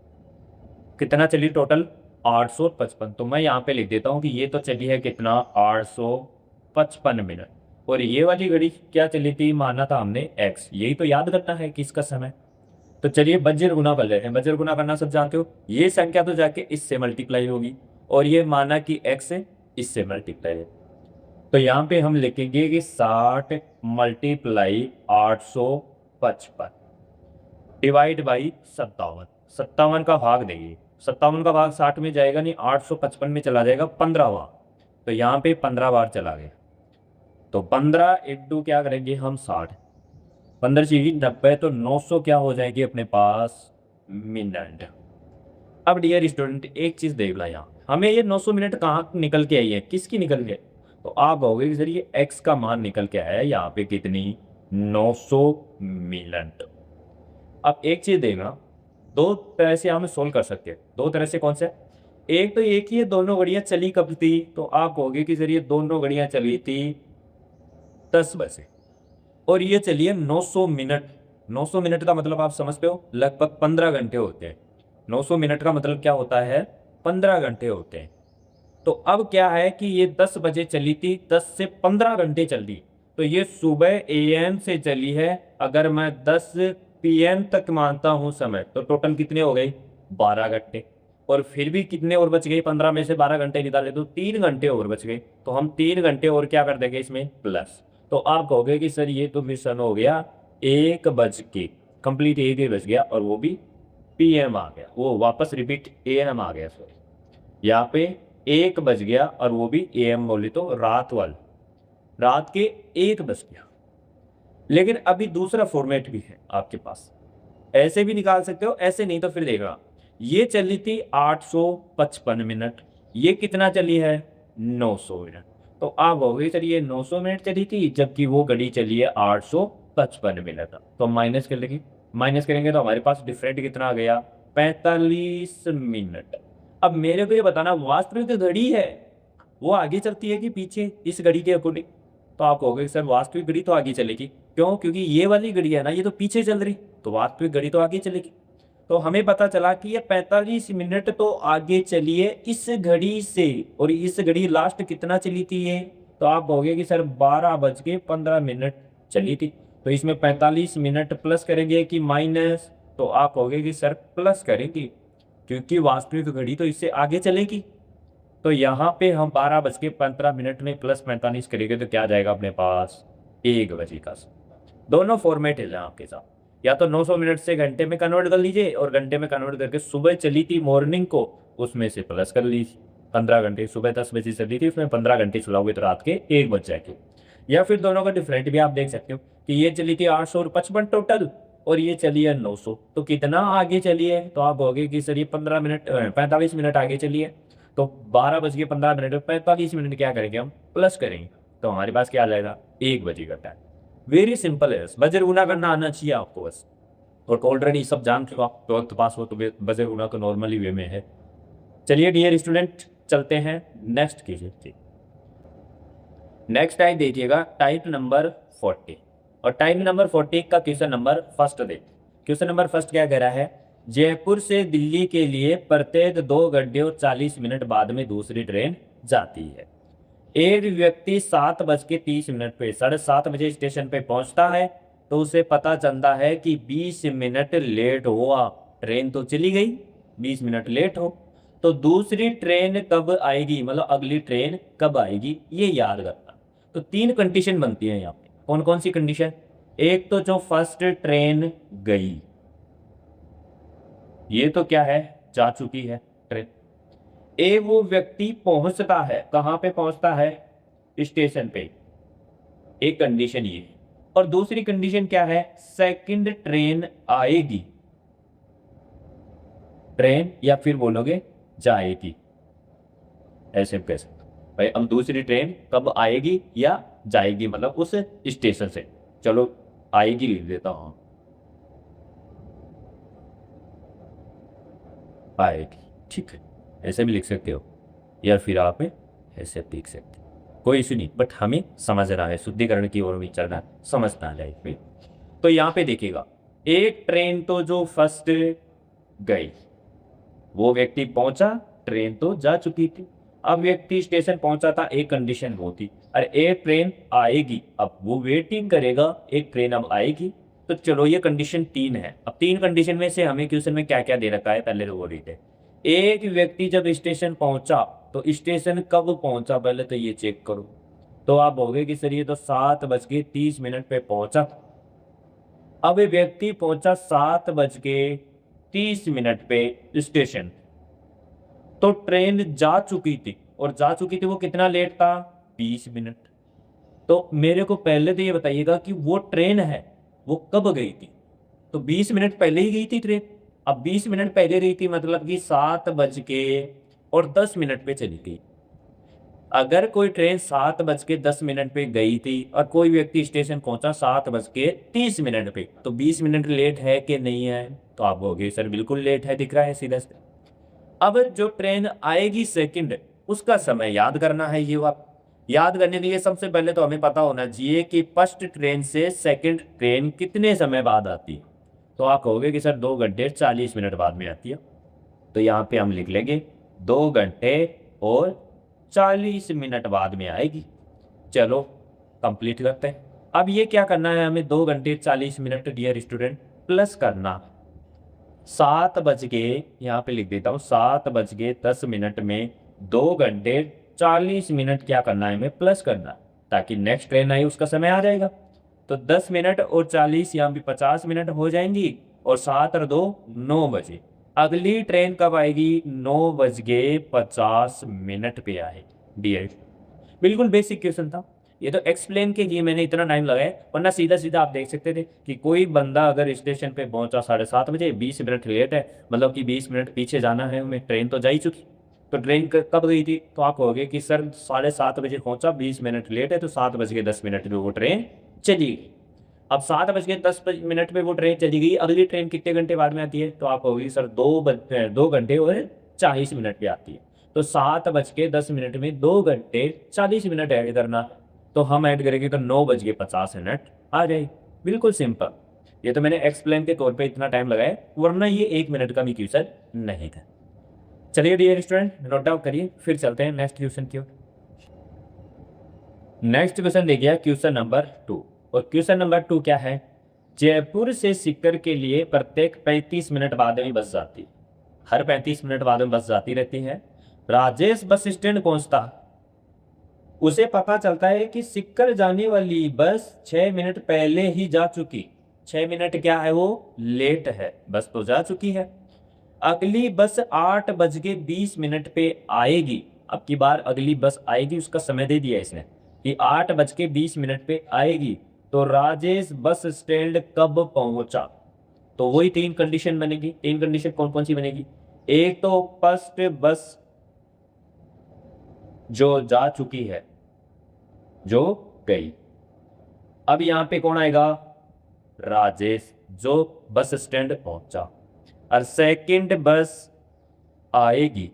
कितना चली टोटल, 855। तो मैं यहाँ पे लिख देता हूँ कि ये तो चली है कितना, 855 मिनट। और ये वाली घड़ी क्या चली थी, माना था हमने एक्स, यही तो याद करना है कि इसका समय। तो चलिए बज्र गुना कर लेते हैं। बज्र गुना करना सब जानते हो, ये संख्या तो जाके इससे मल्टीप्लाई होगी, और ये माना कि एक्स इससे मल्टीप्लाई है। तो यहाँ पे हम लिखेंगे कि 60 मल्टीप्लाई 855 डिवाइड बाई 57। 57 का भाग देंगे, 57 का भाग 60 में जाएगा नहीं, 855 में चला जाएगा 15 बार। तो यहाँ पे 15 बार चला गया, तो 15 इंटू क्या करेंगे हम 60, 15 चीज 90, तो 900 क्या हो जाएगी अपने पास मिनट। अब डियर स्टूडेंट एक चीज देख ला, यहाँ हमें ये 900 मिनट कहाँ निकल के आई है, किसकी निकल के, तो आप कहोगे कि सर ये x का मान निकल के आया है यहाँ पे कितनी 900 मिनट। अब एक चीज देखना, दो तरह से हम सोल्व कर सकते हैं, दो तरह से। कौन से, एक तो एक ही है दोनों घड़ियां चली कब थी, तो आप कहोगे कि सर ये दोनों घड़ियां चली थी 10 बजे और ये चलिए 900 मिनट। 900 मिनट का मतलब आप समझते हो लगभग 15 घंटे होते हैं। 900 मिनट का मतलब क्या होता है, 15 घंटे होते हैं। तो अब क्या है कि ये 10 बजे चली थी, 10 से 15 घंटे चल रही, तो ये सुबह AM से चली है। अगर मैं 10 PM तक मानता हूं समय, तो टोटल कितने हो गए 12 घंटे। और फिर भी कितने और बच गए, 15 में से 12 घंटे निकाले तो 3 घंटे और बच गए। तो हम 3 घंटे और क्या कर देंगे इसमें प्लस। तो आप कहोगे कि सर ये तो मिशन हो गया 1 बज के, कंप्लीट 1 ही बज गया, और वो भी PM आ गया, वो वापस रिपीट AM आ गया। सॉरी यहाँ पे 1 बज गया और वो भी AM बोले तो रात वाला, रात के 1 बज गया। लेकिन अभी दूसरा फॉर्मेट भी है आपके पास, ऐसे भी निकाल सकते हो, ऐसे नहीं तो फिर देखा ये चली थी 855 मिनट, ये कितना चली है 900 मिनट। तो आप कहोगे सर ये 900 मिनट चली थी जबकि वो घड़ी चली है 855 मिनट। तो माइनस कर लेंगे, माइनस करेंगे तो हमारे पास डिफरेंट कितना आ गया 45 मिनट। अब मेरे को ये बताना वास्तविक घड़ी है वो आगे चलती है कि पीछे इस घड़ी के अकॉर्डिंग। तो आप कहोगे सर वास्तविक घड़ी तो आगे चलेगी, क्यों, क्योंकि ये वाली घड़ी है ना ये तो पीछे चल रही, तो वास्तविक घड़ी तो आगे चलेगी। तो हमें पता चला कि ये 45 मिनट तो आगे चली है इस घड़ी से, और इस घड़ी लास्ट कितना चली थी ये, तो आप कहोगे कि सर 12:15 चली थी। तो इसमें 45 मिनट प्लस करेंगे कि माइनस, तो आप कहोगे कि सर प्लस करेंगे क्योंकि वास्तविक घड़ी तो इससे आगे चलेगी। तो यहाँ पे हम 12:15 में प्लस 45 करेंगे तो क्या आ जाएगा अपने पास 1 बजे का। दोनों फॉर्मेट है आपके साथ, या तो 900 मिनट से घंटे में कन्वर्ट कर लीजिए, और घंटे में कन्वर्ट करके सुबह चली थी मॉर्निंग को उसमें से प्लस कर लीजिए। 15 घंटे, सुबह 10 बजे चली थी, उसमें 15 घंटे चलाओगे तो रात के 1 बज जाएंगे। या फिर दोनों का डिफरेंट भी आप देख सकते हो कि ये चली थी 855 टोटल और ये चली है 900, तो कितना आगे चली है, तो आप कहोगे कि सर ये 45 मिनट आगे चली है। तो 12:15 में 45 मिनट क्या करेंगे हम प्लस करेंगे, तो हमारे पास क्या आ जाएगा 1 बजे का टाइम। वेरी सिंपल है, बजर गुना करना आना चाहिए आपको बस, और ऑलरेडी सब जान चुका आप तो वक्त पास हो, तो बजर गुना तो नॉर्मली वे में है। चलिए डियर स्टूडेंट चलते हैं नेक्स्ट कीजिए। नेक्स्ट टाइप देखिएगा टाइप नंबर 40, और टाइप नंबर 40 का क्वेश्चन नंबर फर्स्ट देख। क्वेश्चन नंबर फर्स्ट क्या कह रहा है, जयपुर से दिल्ली के लिए प्रत्येक 2 घंटे और 40 मिनट बाद में दूसरी ट्रेन जाती है। एक व्यक्ति 7:30 पे 7:30 बजे स्टेशन पे पहुंचता है, तो उसे पता चलता है कि 20 मिनट लेट हुआ, ट्रेन तो चली गई 20 मिनट लेट हो, तो दूसरी ट्रेन कब आएगी, मतलब अगली ट्रेन कब आएगी ये याद करना। तो 3 कंडीशन बनती है यहाँ पे, कौन कौन सी कंडीशन, एक तो जो फर्स्ट ट्रेन गई, ये तो क्या है जा चुकी है ट्रेन। वो व्यक्ति पहुंचता है, कहां पे पहुंचता है स्टेशन पे, एक कंडीशन ये। और दूसरी कंडीशन क्या है, सेकंड ट्रेन आएगी, ट्रेन या फिर बोलोगे जाएगी, ऐसे कह सकते भाई हम दूसरी ट्रेन कब आएगी या जाएगी, मतलब उस स्टेशन से। चलो आएगी लिख देता हूं, आएगी, ठीक है ऐसे भी लिख सकते हो, या फिर आप ऐसे लिख सकते हो, कोई इशू नहीं, बट हमें समझ रहा है शुद्धिकरण की ओर भी चलना है, समझना है। तो यहाँ पे देखिएगा एक ट्रेन तो जो फर्स्ट गई, वो व्यक्ति पहुंचा, ट्रेन तो जा चुकी थी। अब व्यक्ति स्टेशन पहुंचा था, एक कंडीशन वो थी, अरे एक ट्रेन आएगी, अब वो वेटिंग करेगा, एक ट्रेन अब आएगी। तो चलो ये कंडीशन 3 है। अब 3 कंडीशन में से हमें क्वेश्चन में क्या क्या दे रखा है पहले तो वो रीड। एक व्यक्ति जब स्टेशन पहुंचा, तो स्टेशन कब पहुंचा पहले तो ये चेक करो, तो आप बोलोगे कि सर ये तो 7:30 पे पहुंचा। अब ये व्यक्ति पहुंचा 7:30 पे स्टेशन, तो ट्रेन जा चुकी थी, और जा चुकी थी वो कितना लेट था, 20 मिनट। तो मेरे को पहले तो ये बताइएगा कि वो ट्रेन है वो कब गई थी। तो 20 मिनट पहले ही गई थी ट्रेन। अब 20 मिनट पहले गई थी मतलब कि 7:10 पे चली गई। अगर कोई ट्रेन 7:10 पे गई थी और कोई व्यक्ति स्टेशन पहुंचा 7:30 पे, तो 20 मिनट लेट है कि नहीं है, तो आप बोलोगे सर बिल्कुल लेट है, दिख रहा है सीधा से। अब जो ट्रेन आएगी सेकंड, उसका समय याद करना है। ये आप याद करने के लिए सबसे पहले तो हमें पता होना चाहिए कि फर्स्ट ट्रेन से सेकंड ट्रेन कितने समय बाद आती है। तो आप कहोगे कि सर 2 घंटे 40 मिनट बाद में आती है। तो यहाँ पे हम लिख लेंगे 2 घंटे और 40 मिनट बाद में आएगी। चलो कंप्लीट करते हैं। अब ये क्या करना है हमें, 2 घंटे 40 मिनट डियर स्टूडेंट प्लस करना 7 बज के, यहाँ पे लिख देता हूँ 7:10 में 2 घंटे 40 मिनट क्या करना है हमें प्लस करना, ताकि नेक्स्ट ट्रेन आई उसका समय आ जाएगा। तो 10 मिनट और 40 यहाँ भी 50 मिनट हो जाएंगी, और 7 और 2 9 बजे। अगली ट्रेन कब आएगी, 9:50 पे आएगी डियर। बिल्कुल बेसिक क्वेश्चन था, ये तो एक्सप्लेन के लिए मैंने इतना टाइम लगाया, वरना सीधा सीधा आप देख सकते थे कि कोई बंदा अगर स्टेशन पे पहुंचा 7:30 बजे, 20 मिनट लेट है, मतलब कि 20 मिनट पीछे जाना है हमें, ट्रेन तो जा ही चुकी। तो ट्रेन कब गई थी, तो आप कहोगे कि सर 7:30 बजे पहुंचा, 20 मिनट लेट है, तो 7:10 पे वो ट्रेन चली गई। अब 7:10 पे वो ट्रेन चली गई, अगली ट्रेन कितने घंटे बाद में आती है, तो आप कहोगे सर 2 घंटे और 40 मिनट पे आती है। तो 7:10 में 2 घंटे 40 मिनट ऐड करना, तो हम ऐड करेंगे तो 9:50 आ जाए। बिल्कुल सिंपल। ये तो मैंने एक्सप्लेन के तौर पे इतना टाइम लगाया, वरना ये 1 मिनट का भी क्वेश्चन नहीं था। चलिए डियर स्टूडेंट नोट डाउन करिए, फिर चलते हैं नेक्स्ट क्वेश्चन की ओर। नेक्स्ट क्वेश्चन देखिए क्वेश्चन नंबर 2। और क्वेश्चन नंबर 2 क्या है, जयपुर से सीकर के लिए प्रत्येक 35 मिनट बाद में बस जाती है। हर 35 मिनट बाद में बस जाती रहती है। राजेश बस स्टैंड पहुंचता, उसे पता चलता है कि सीकर जाने वाली बस 6 मिनट पहले ही जा चुकी। 6 मिनट क्या है, वो लेट है, बस तो जा चुकी है। अगली बस 8:20 पे आएगी। अब की बार अगली बस आएगी, उसका समय दे दिया इसने कि 8:20 पे आएगी। तो राजेश बस स्टैंड कब पहुंचा, तो वही 3 कंडीशन बनेगी। 3 कंडीशन कौन कौन सी बनेगी, एक तो फर्स्ट बस जो जा चुकी है, जो गई। अब यहां पे कौन आएगा, राजेश जो बस स्टैंड पहुंचा। और सेकंड बस आएगी,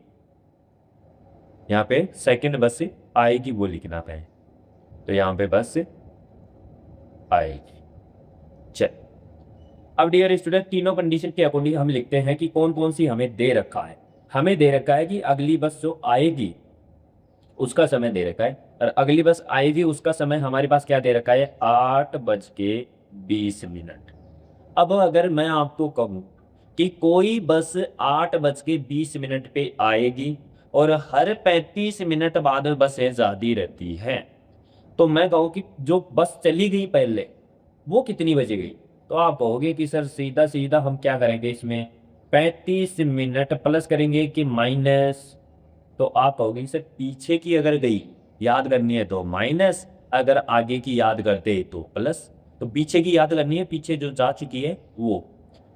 यहां पे सेकंड बस आएगी वो लिखना है, तो यहां पे बस आएगी। चल अब डियर स्टूडेंट तीनों कंडीशन के अकॉर्डिंग हम लिखते हैं कि कौन कौन सी हमें दे रखा है। हमें दे रखा है कि अगली बस जो आएगी उसका समय दे रखा है, और अगली बस आएगी उसका समय हमारे पास क्या दे रखा है, 8:20। अब अगर मैं आपको कहूं कि कोई बस 8:20 पे आएगी और हर 35 मिनट बाद बसें जाती रहती हैं, तो मैं कहूँ कि जो बस चली गई पहले वो कितनी बजे गई, तो आप कहोगे कि सर सीधा सीधा हम क्या करेंगे इसमें, 35 मिनट प्लस करेंगे कि माइनस। तो आप कहोगे सर पीछे की अगर गई याद करनी है तो माइनस, अगर आगे की याद करते तो प्लस। तो पीछे की याद करनी है, पीछे जो जा चुकी है वो।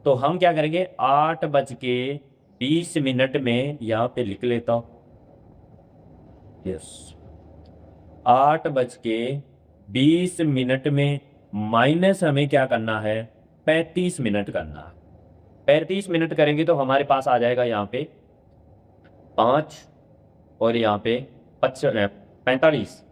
तो हम क्या करेंगे, 8:20 में यहाँ पे लिख लेता हूँ, यस 8:20 में माइनस हमें क्या करना है, 35 मिनट करना है। 35 मिनट करेंगे तो हमारे पास आ जाएगा यहाँ पे 5 और यहाँ पे 45।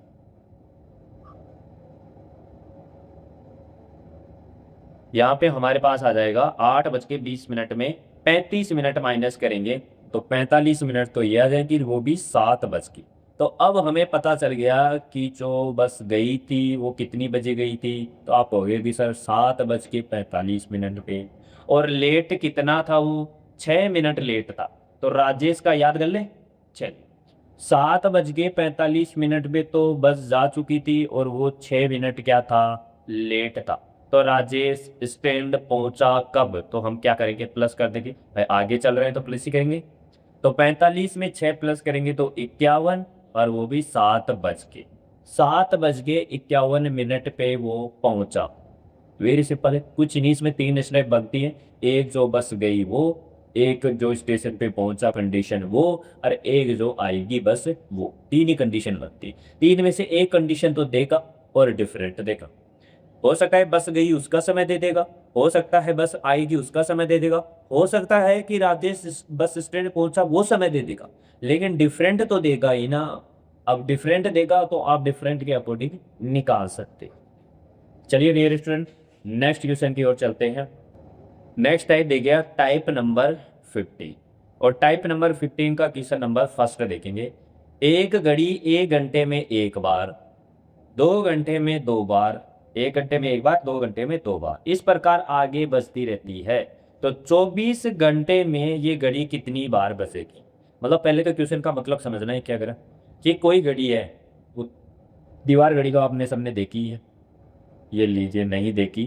यहाँ पे हमारे पास आ जाएगा 8:20 में 35 मिनट माइनस करेंगे तो 45 मिनट, तो ये आ जाएगी वो भी 7 बज की। तो अब हमें पता चल गया कि जो बस गई थी वो कितनी बजे गई थी, तो आप कहोगे कि सर 7:45 पे, और लेट कितना था वो, 6 मिनट लेट था। तो राजेश का याद कर ले, चल 7:45 पे तो बस जा चुकी थी और वो 6 मिनट क्या था, लेट था। तो राजेश स्टैंड पहुंचा कब, तो हम क्या करेंगे, प्लस कर देंगे भाई, आगे चल रहे हैं तो प्लस ही करेंगे। तो 45 में 6 प्लस करेंगे तो 51, और वो भी 7:51 पे वो पहुंचा। वेरी सिंपल है, कुछ नहीं, इसमें 3 स्टेप बनती है। एक जो बस गई वो, एक जो स्टेशन पे पहुंचा कंडीशन वो, और एक जो आएगी बस वो, 3 ही कंडीशन बनती है। 3 में से एक कंडीशन तो देगा और डिफरेंट देगा। हो सकता है बस गई उसका समय दे देगा, हो सकता है बस आएगी उसका समय दे देगा, हो सकता है कि राजेश बस स्टैंड पहुंचा वो समय दे देगा, लेकिन डिफरेंट तो देगा ही ना। अब डिफरेंट देगा तो आप डिफरेंट के अकॉर्डिंग निकाल सकते। चलिए डियर स्टूडेंट, नेक्स्ट क्वेश्चन की ओर चलते हैं। नेक्स्ट है दे गया टाइप नंबर 15, और टाइप नंबर 15 का क्वेश्चन नंबर फर्स्ट देखेंगे। एक घड़ी 1 घंटे में एक बार, 2 घंटे में 2 बार, 1 घंटे में एक बार, 2 घंटे में 2 बार, इस प्रकार आगे बजती रहती है। तो 24 घंटे में ये घड़ी कितनी बार बजेगी। मतलब पहले तो क्वेश्चन का मतलब समझना है क्या करें, कि कोई घड़ी है, वो दीवार घड़ी को आपने सबने देखी है, ये लीजिए, नहीं देखी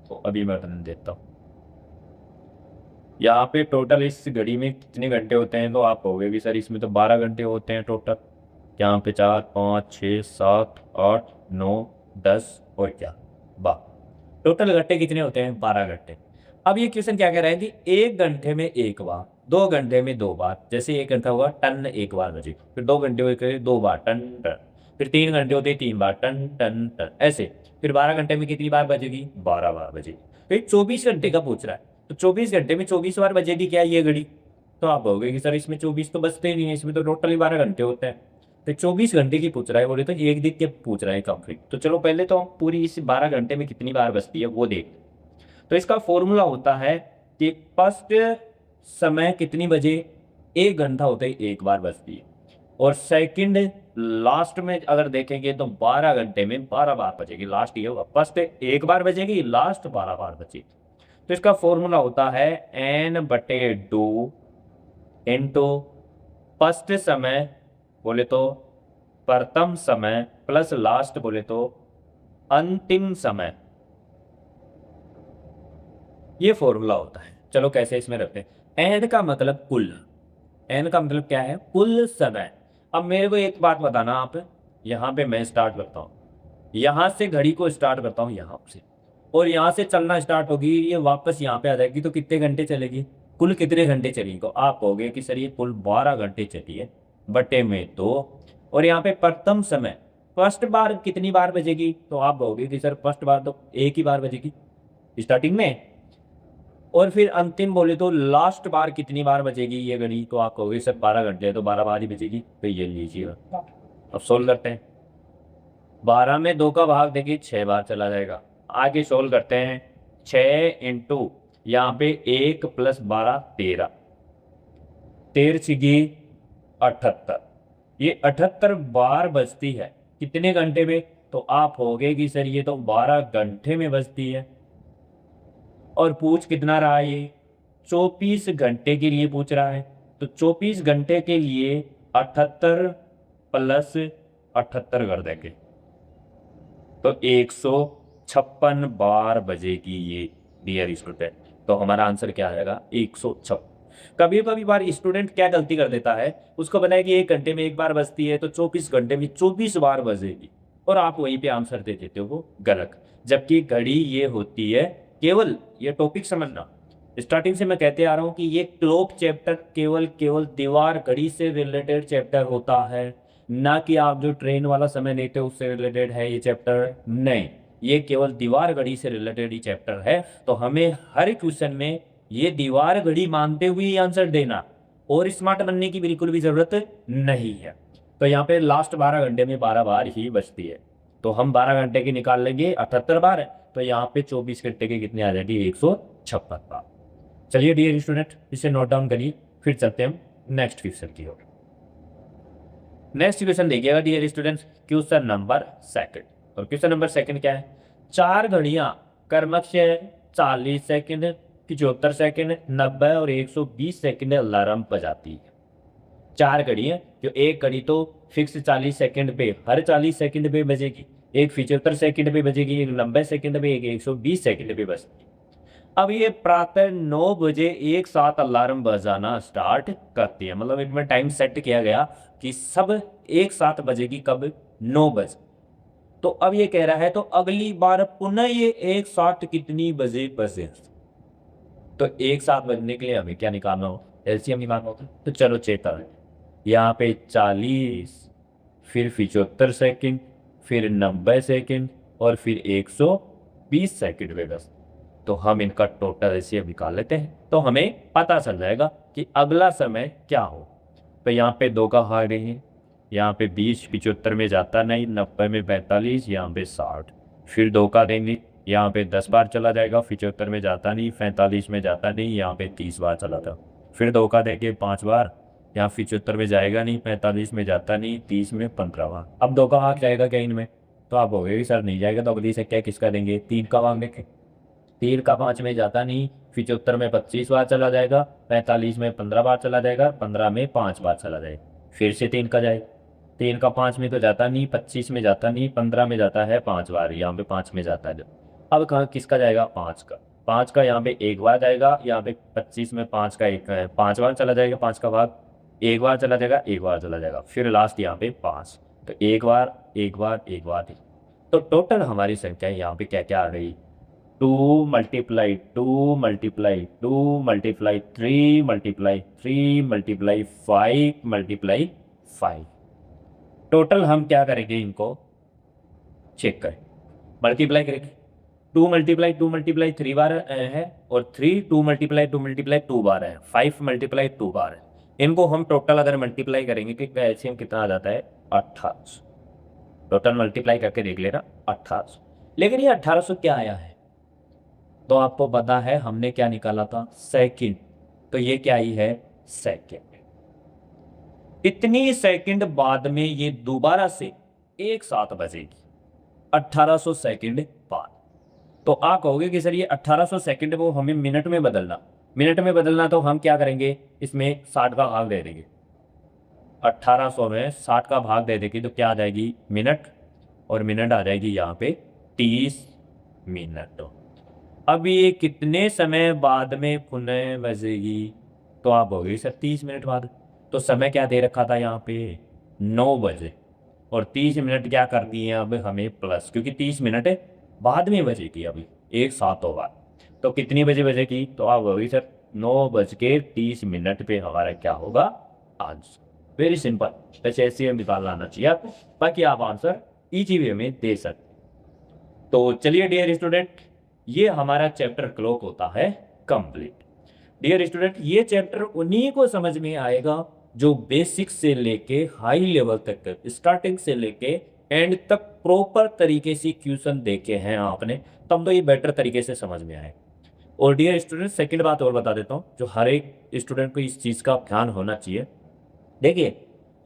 तो अभी मैं बता देता हूँ। यहाँ पे टोटल इस घड़ी में कितने घंटे होते हैं, तो आप कहोगे कि सर इसमें तो 12 घंटे होते हैं टोटल। यहाँ पे 4 5 6 7 8 9 10 और क्या 12, टोटल घंटे कितने होते हैं, 12 घंटे। अब ये क्वेश्चन क्या कह रहा है कि 1 घंटे में एक बार, 2 घंटे में 2 बार, जैसे 1 घंटा हुआ टन एक बार बजे, फिर 2 घंटे हुए 2 बार टन टन, फिर 3 घंटे होते 3 बार टन टन टन, ऐसे फिर 12 घंटे में कितनी बार बजेगी, 12 बार बजेगी। फिर 24 घंटे का पूछ रहा है, तो 24 घंटे में 24 बार बजेगी क्या ये घड़ी। तो आप कहोगे कि सर इसमें 24 तो बचते ही नहीं है, इसमें तो टोटली 12 घंटे होते हैं। तो 24 घंटे की पूछ रहा है, बोले तो एक दिन के पूछ रहा है कंप्लीट। तो चलो पहले तो हम पूरी इस 12 घंटे में कितनी बार बचती है वो देख। तो इसका फॉर्मूला होता है कि फर्स्ट समय कितनी बजे, 1 घंटा होता है एक बार बचती है, और सेकंड लास्ट में अगर देखेंगे तो 12 घंटे में 12 बार बचेगी। लास्ट ये होगा, फर्स्ट एक बार बचेगी, लास्ट 12 बार बचेगी। तो इसका फॉर्मूला होता है n/2 इंटू फर्स्ट समय बोले तो प्रथम समय, प्लस लास्ट बोले तो अंतिम समय। ये फॉर्मूला होता है। चलो कैसे इसमें रखते हैं, एन का मतलब कुल, एन का मतलब क्या है, कुल समय। अब मेरे को एक बात बताना आप, यहाँ पे मैं स्टार्ट करता हूँ, यहाँ से घड़ी को स्टार्ट करता हूँ यहाँ से, और यहाँ से चलना स्टार्ट होगी, ये वापस यहाँ पे आ जाएगी, तो कितने घंटे चलेगी, कुल कितने घंटे चलेगी। तो आप कहोगे कि सर ये कुल 12 घंटे चली है, बटे में 2, और यहाँ पे प्रथम समय फर्स्ट बार कितनी बार बजेगी, तो आप कहोगे कि सर फर्स्ट बार तो एक ही बार बजेगी स्टार्टिंग में, और फिर अंतिम बोले तो लास्ट बार कितनी बार बजेगी ये घड़ी, तो आप कहोगे सर 12 घंटे है तो 12 बार ही बजेगी। तो ये लीजिए, अब सोल्व करते हैं। 12 में 2 का भाग देखिए 6 बार चला जाएगा। आगे सोल्व करते हैं, 6 इंटू यहाँ पे 1 + 12 13, 13 छिगी 78, ये 78 बार बजती है कितने घंटे में। तो आप होगे कि सर ये तो 12 घंटे में बजती है, और पूछ कितना रहा है, ये 24 घंटे के लिए पूछ रहा है। तो 24 घंटे के लिए 78 + 78 कर देंगे, तो 156 बार बजेगी ये डियर स्टूडेंट। तो हमारा आंसर क्या आएगा, 156। कभी कभी बार स्टूडेंट क्या गलती कर देता है, उसको पता है कि 1 घंटे में एक बार बजती है, तो 24 घंटे में 24 बार बजेगी, और आप वहीं पे आंसर दे देते हो वो गलत। जबकि घड़ी ये होती है, केवल ये टॉपिक समझना, स्टार्टिंग से मैं कहते आ रहा हूँ कि ये क्लॉक चैप्टर केवल दीवार घड़ी से रिलेटेड चैप्टर होता है, ना कि आप जो ट्रेन वाला समय लेते हो उससे रिलेटेड है ये चैप्टर, नहीं, ये केवल दीवार घड़ी से रिलेटेड ही चैप्टर है। तो हमें हर क्वेश्चन में ये दीवार घड़ी मानते हुए ही आंसर देना, और स्मार्ट बनने की बिल्कुल भी जरूरत नहीं है। तो यहाँ पे लास्ट 12 घंटे में 12 बार ही बचती है, तो हम 12 घंटे की निकाल लेंगे 78 बार, तो यहाँ पे 24 घंटे के कितने आ जाएगी, 156 बार। चलिए डियर स्टूडेंट, इसे नोट डाउन करिए, फिर चलते हैं हम नेक्स्ट क्वेश्चन की ओर। नेक्स्ट क्वेश्चन देखिएगा dear students, question number second. और क्वेश्चन नंबर सेकंड क्या है, 4 घड़ियां क्रमशः 40 सेकंड, 75 सेकंड, 90 और 120 सेकंड अलार्म बजाती है। 4 घड़ी है, जो एक घड़ी तो फिक्स 40 सेकंड पे हर 40 सेकंड पे बजेगी, एक 75 सेकंड पे बजेगी, एक 90 सेकंड पे, एक 120 सेकंड पे बजेगी। अब ये प्रातः 9 बजे एक साथ अलार्म बजाना स्टार्ट करती है, मतलब इनमें टाइम सेट किया गया कि सब एक साथ बजेगी, कब? 9 बजे। तो अब ये कह रहा है तो अगली बार पुनः ये एक साथ कितनी बजे बजे? तो एक साथ बजने के लिए हमें क्या निकालना हो? एलसीएम निकालना होता है। तो चलो चेता है, यहाँ पे 40, फिर 75 सेकंड, फिर 90 सेकंड और फिर 120 सेकंड पे बस। तो हम इनका टोटल एलसीएम निकाल लेते हैं, तो हमें पता चल जाएगा कि अगला समय क्या हो। तो यहाँ पे 2 का भाग नहीं है, यहाँ पे 20 75 में जाता नहीं, 90 में 45, यहाँ पे 60, फिर 2 का देंगे, यहाँ पे 10 बार चला जाएगा, 75 में जाता नहीं, 45 में जाता नहीं, यहाँ पे 30 बार चला था, फिर 2 का देंगे 5 बार, यहाँ 75 में जाएगा नहीं, 45 में जाता नहीं, 30 में 15 बार। अब 2 का भाग जाएगा क्या इनमें? तो आप हो गए सर नहीं जाएगा, तो अगली से क्या किसका देंगे? 3 का भाग देखें, 3 का 5 में जाता नहीं, 75 में 25 बार चला जाएगा, 45 में 15 बार चला जाएगा, 15 में 5 बार चला जाएगा, फिर से 3 का जाएगा, 3 का 5 में तो जाता नहीं, 25 में जाता नहीं, 15 में जाता है 5 बार, यहाँ पे 5 में जाता है। अब कहाँ किसका जाएगा? 5 का। 5 का यहाँ पे एक बार जाएगा, यहाँ पे 25 में 5 का 5 बार चला जाएगा, 5 का भाग एक बार चला जाएगा, एक बार चला जाएगा, फिर लास्ट यहाँ पे 5, तो एक बार एक बार एक बार। तो टोटल हमारी संख्या यहाँ पे क्या क्या आ गई? 2 multiply 2 multiply 2 multiply 3 multiply 3 multiply 5 multiply 5। Total हम क्या करेंगे, इनको चेक करें, मल्टीप्लाई करेंगे। 2 मल्टीप्लाई 2 मल्टीप्लाई 3 बार है, और 3 2 मल्टीप्लाई 2 मल्टीप्लाई 2 बार है, 5 मल्टीप्लाई 2 बार है। इनको हम टोटल अगर मल्टीप्लाई करेंगे तो एलसीएम कितना आ जाता है? 1800। टोटल मल्टीप्लाई करके देख लेना, 1800। लेकिन ये 1800 क्या आया है? तो आपको पता है हमने क्या निकाला था? सेकंड। तो ये क्या आई है? सेकंड। इतनी सेकंड बाद में ये दोबारा से एक साथ बजेगी, 1800 सेकंड बाद। तो आप कहोगे कि सर ये 1800 सेकंड को हमें मिनट में बदलना, मिनट में बदलना तो हम क्या करेंगे, इसमें 60 का भाग दे देंगे। 1800 में 60 का भाग दे देंगे तो क्या आ जाएगी? मिनट, और मिनट आ जाएगी यहाँ पे 30 मिनट। अब ये कितने समय बाद में पुनः बजेगी? तो आप बोलोगे सर 30 मिनट बाद। तो समय क्या दे रखा था यहाँ पे? 9 बजे, और 30 मिनट क्या कर दिए अब हमें प्लस, क्योंकि 30 मिनट बाद में बजेगी अभी एक साथ होगा। तो कितनी बजे बजेगी? तो आप बोलोगे सर 9:30 पे हमारा क्या होगा? आंसर। वेरी सिंपल, वैसे ऐसे निकालना आना चाहिए आपको, बाकी आप आंसर इजी वे में दे सकते। तो चलिए डियर स्टूडेंट, ये हमारा चैप्टर क्लॉक होता है कंप्लीट। डियर स्टूडेंट, ये चैप्टर उन्हीं को समझ में आएगा जो बेसिक से लेके हाई लेवल तक, स्टार्टिंग से लेके एंड तक प्रॉपर तरीके से क्वेश्चन देखे हैं आपने, तब तो ये बेटर तरीके से समझ में आए। और डियर स्टूडेंट, सेकंड बात और बता देता हूँ, जो हर एक स्टूडेंट को इस चीज़ का ध्यान होना चाहिए। देखिए,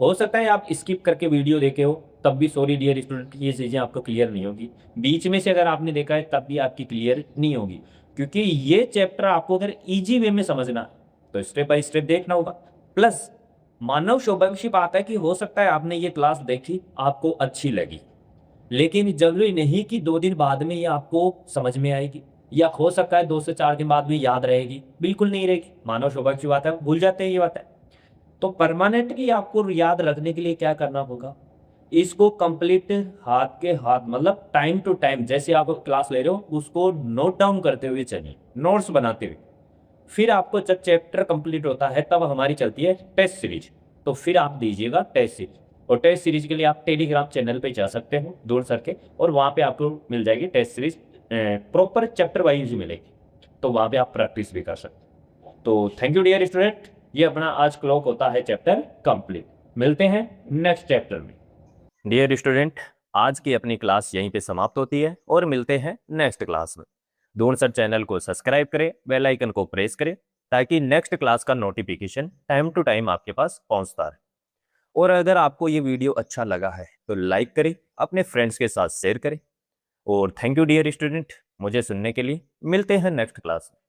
हो सकता है आप स्किप करके वीडियो देखे हो, तब भी सॉरी डियर स्टूडेंट, ये चीज़ें आपको क्लियर नहीं होगी। बीच में से अगर आपने देखा है तब भी आपकी क्लियर नहीं होगी, क्योंकि ये चैप्टर आपको अगर इजी वे में समझना तो स्टेप बाय स्टेप देखना होगा। प्लस मानव सौभाग्य बात है कि हो सकता है आपने ये क्लास देखी, आपको अच्छी लगी, लेकिन जरूरी नहीं कि 2 दिन बाद में ये आपको समझ में आएगी, या हो सकता है 2 से 4 दिन बाद भी याद रहेगी। बिल्कुल नहीं रहेगी, मानव सौभाग्य की बात है, भूल जाते हैं, ये बात है। तो परमानेंटली आपको याद रखने के लिए क्या करना होगा, इसको कंप्लीट हाथ के हाथ, मतलब टाइम टू टाइम, जैसे आप क्लास ले रहे हो उसको नोट डाउन करते हुए चलिए, नोट्स बनाते हुए। फिर आपको जब चैप्टर कंप्लीट होता है तब हमारी चलती है टेस्ट सीरीज, तो फिर आप दीजिएगा टेस्ट सीरीज। और टेस्ट सीरीज के लिए आप टेलीग्राम चैनल पे जा सकते हो दूर सर के, और वहाँ पे आपको मिल जाएगी test series, proper chapter wise मिलेगी, तो वहाँ पे आप प्रैक्टिस भी कर सकते हो। तो थैंक यू डियर स्टूडेंट, ये अपना आज क्लॉक होता है चैप्टर कंप्लीट। मिलते हैं नेक्स्ट चैप्टर में। डियर स्टूडेंट, आज की अपनी क्लास यहीं पे समाप्त होती है, और मिलते हैं नेक्स्ट क्लास में। दून सर चैनल को सब्सक्राइब करें, बेल आइकन को प्रेस करें, ताकि नेक्स्ट क्लास का नोटिफिकेशन टाइम टू टाइम आपके पास पहुंचता रहे। और अगर आपको ये वीडियो अच्छा लगा है तो लाइक करें, अपने फ्रेंड्स के साथ शेयर करें। और थैंक यू डियर स्टूडेंट, मुझे सुनने के लिए। मिलते हैं नेक्स्ट क्लास में।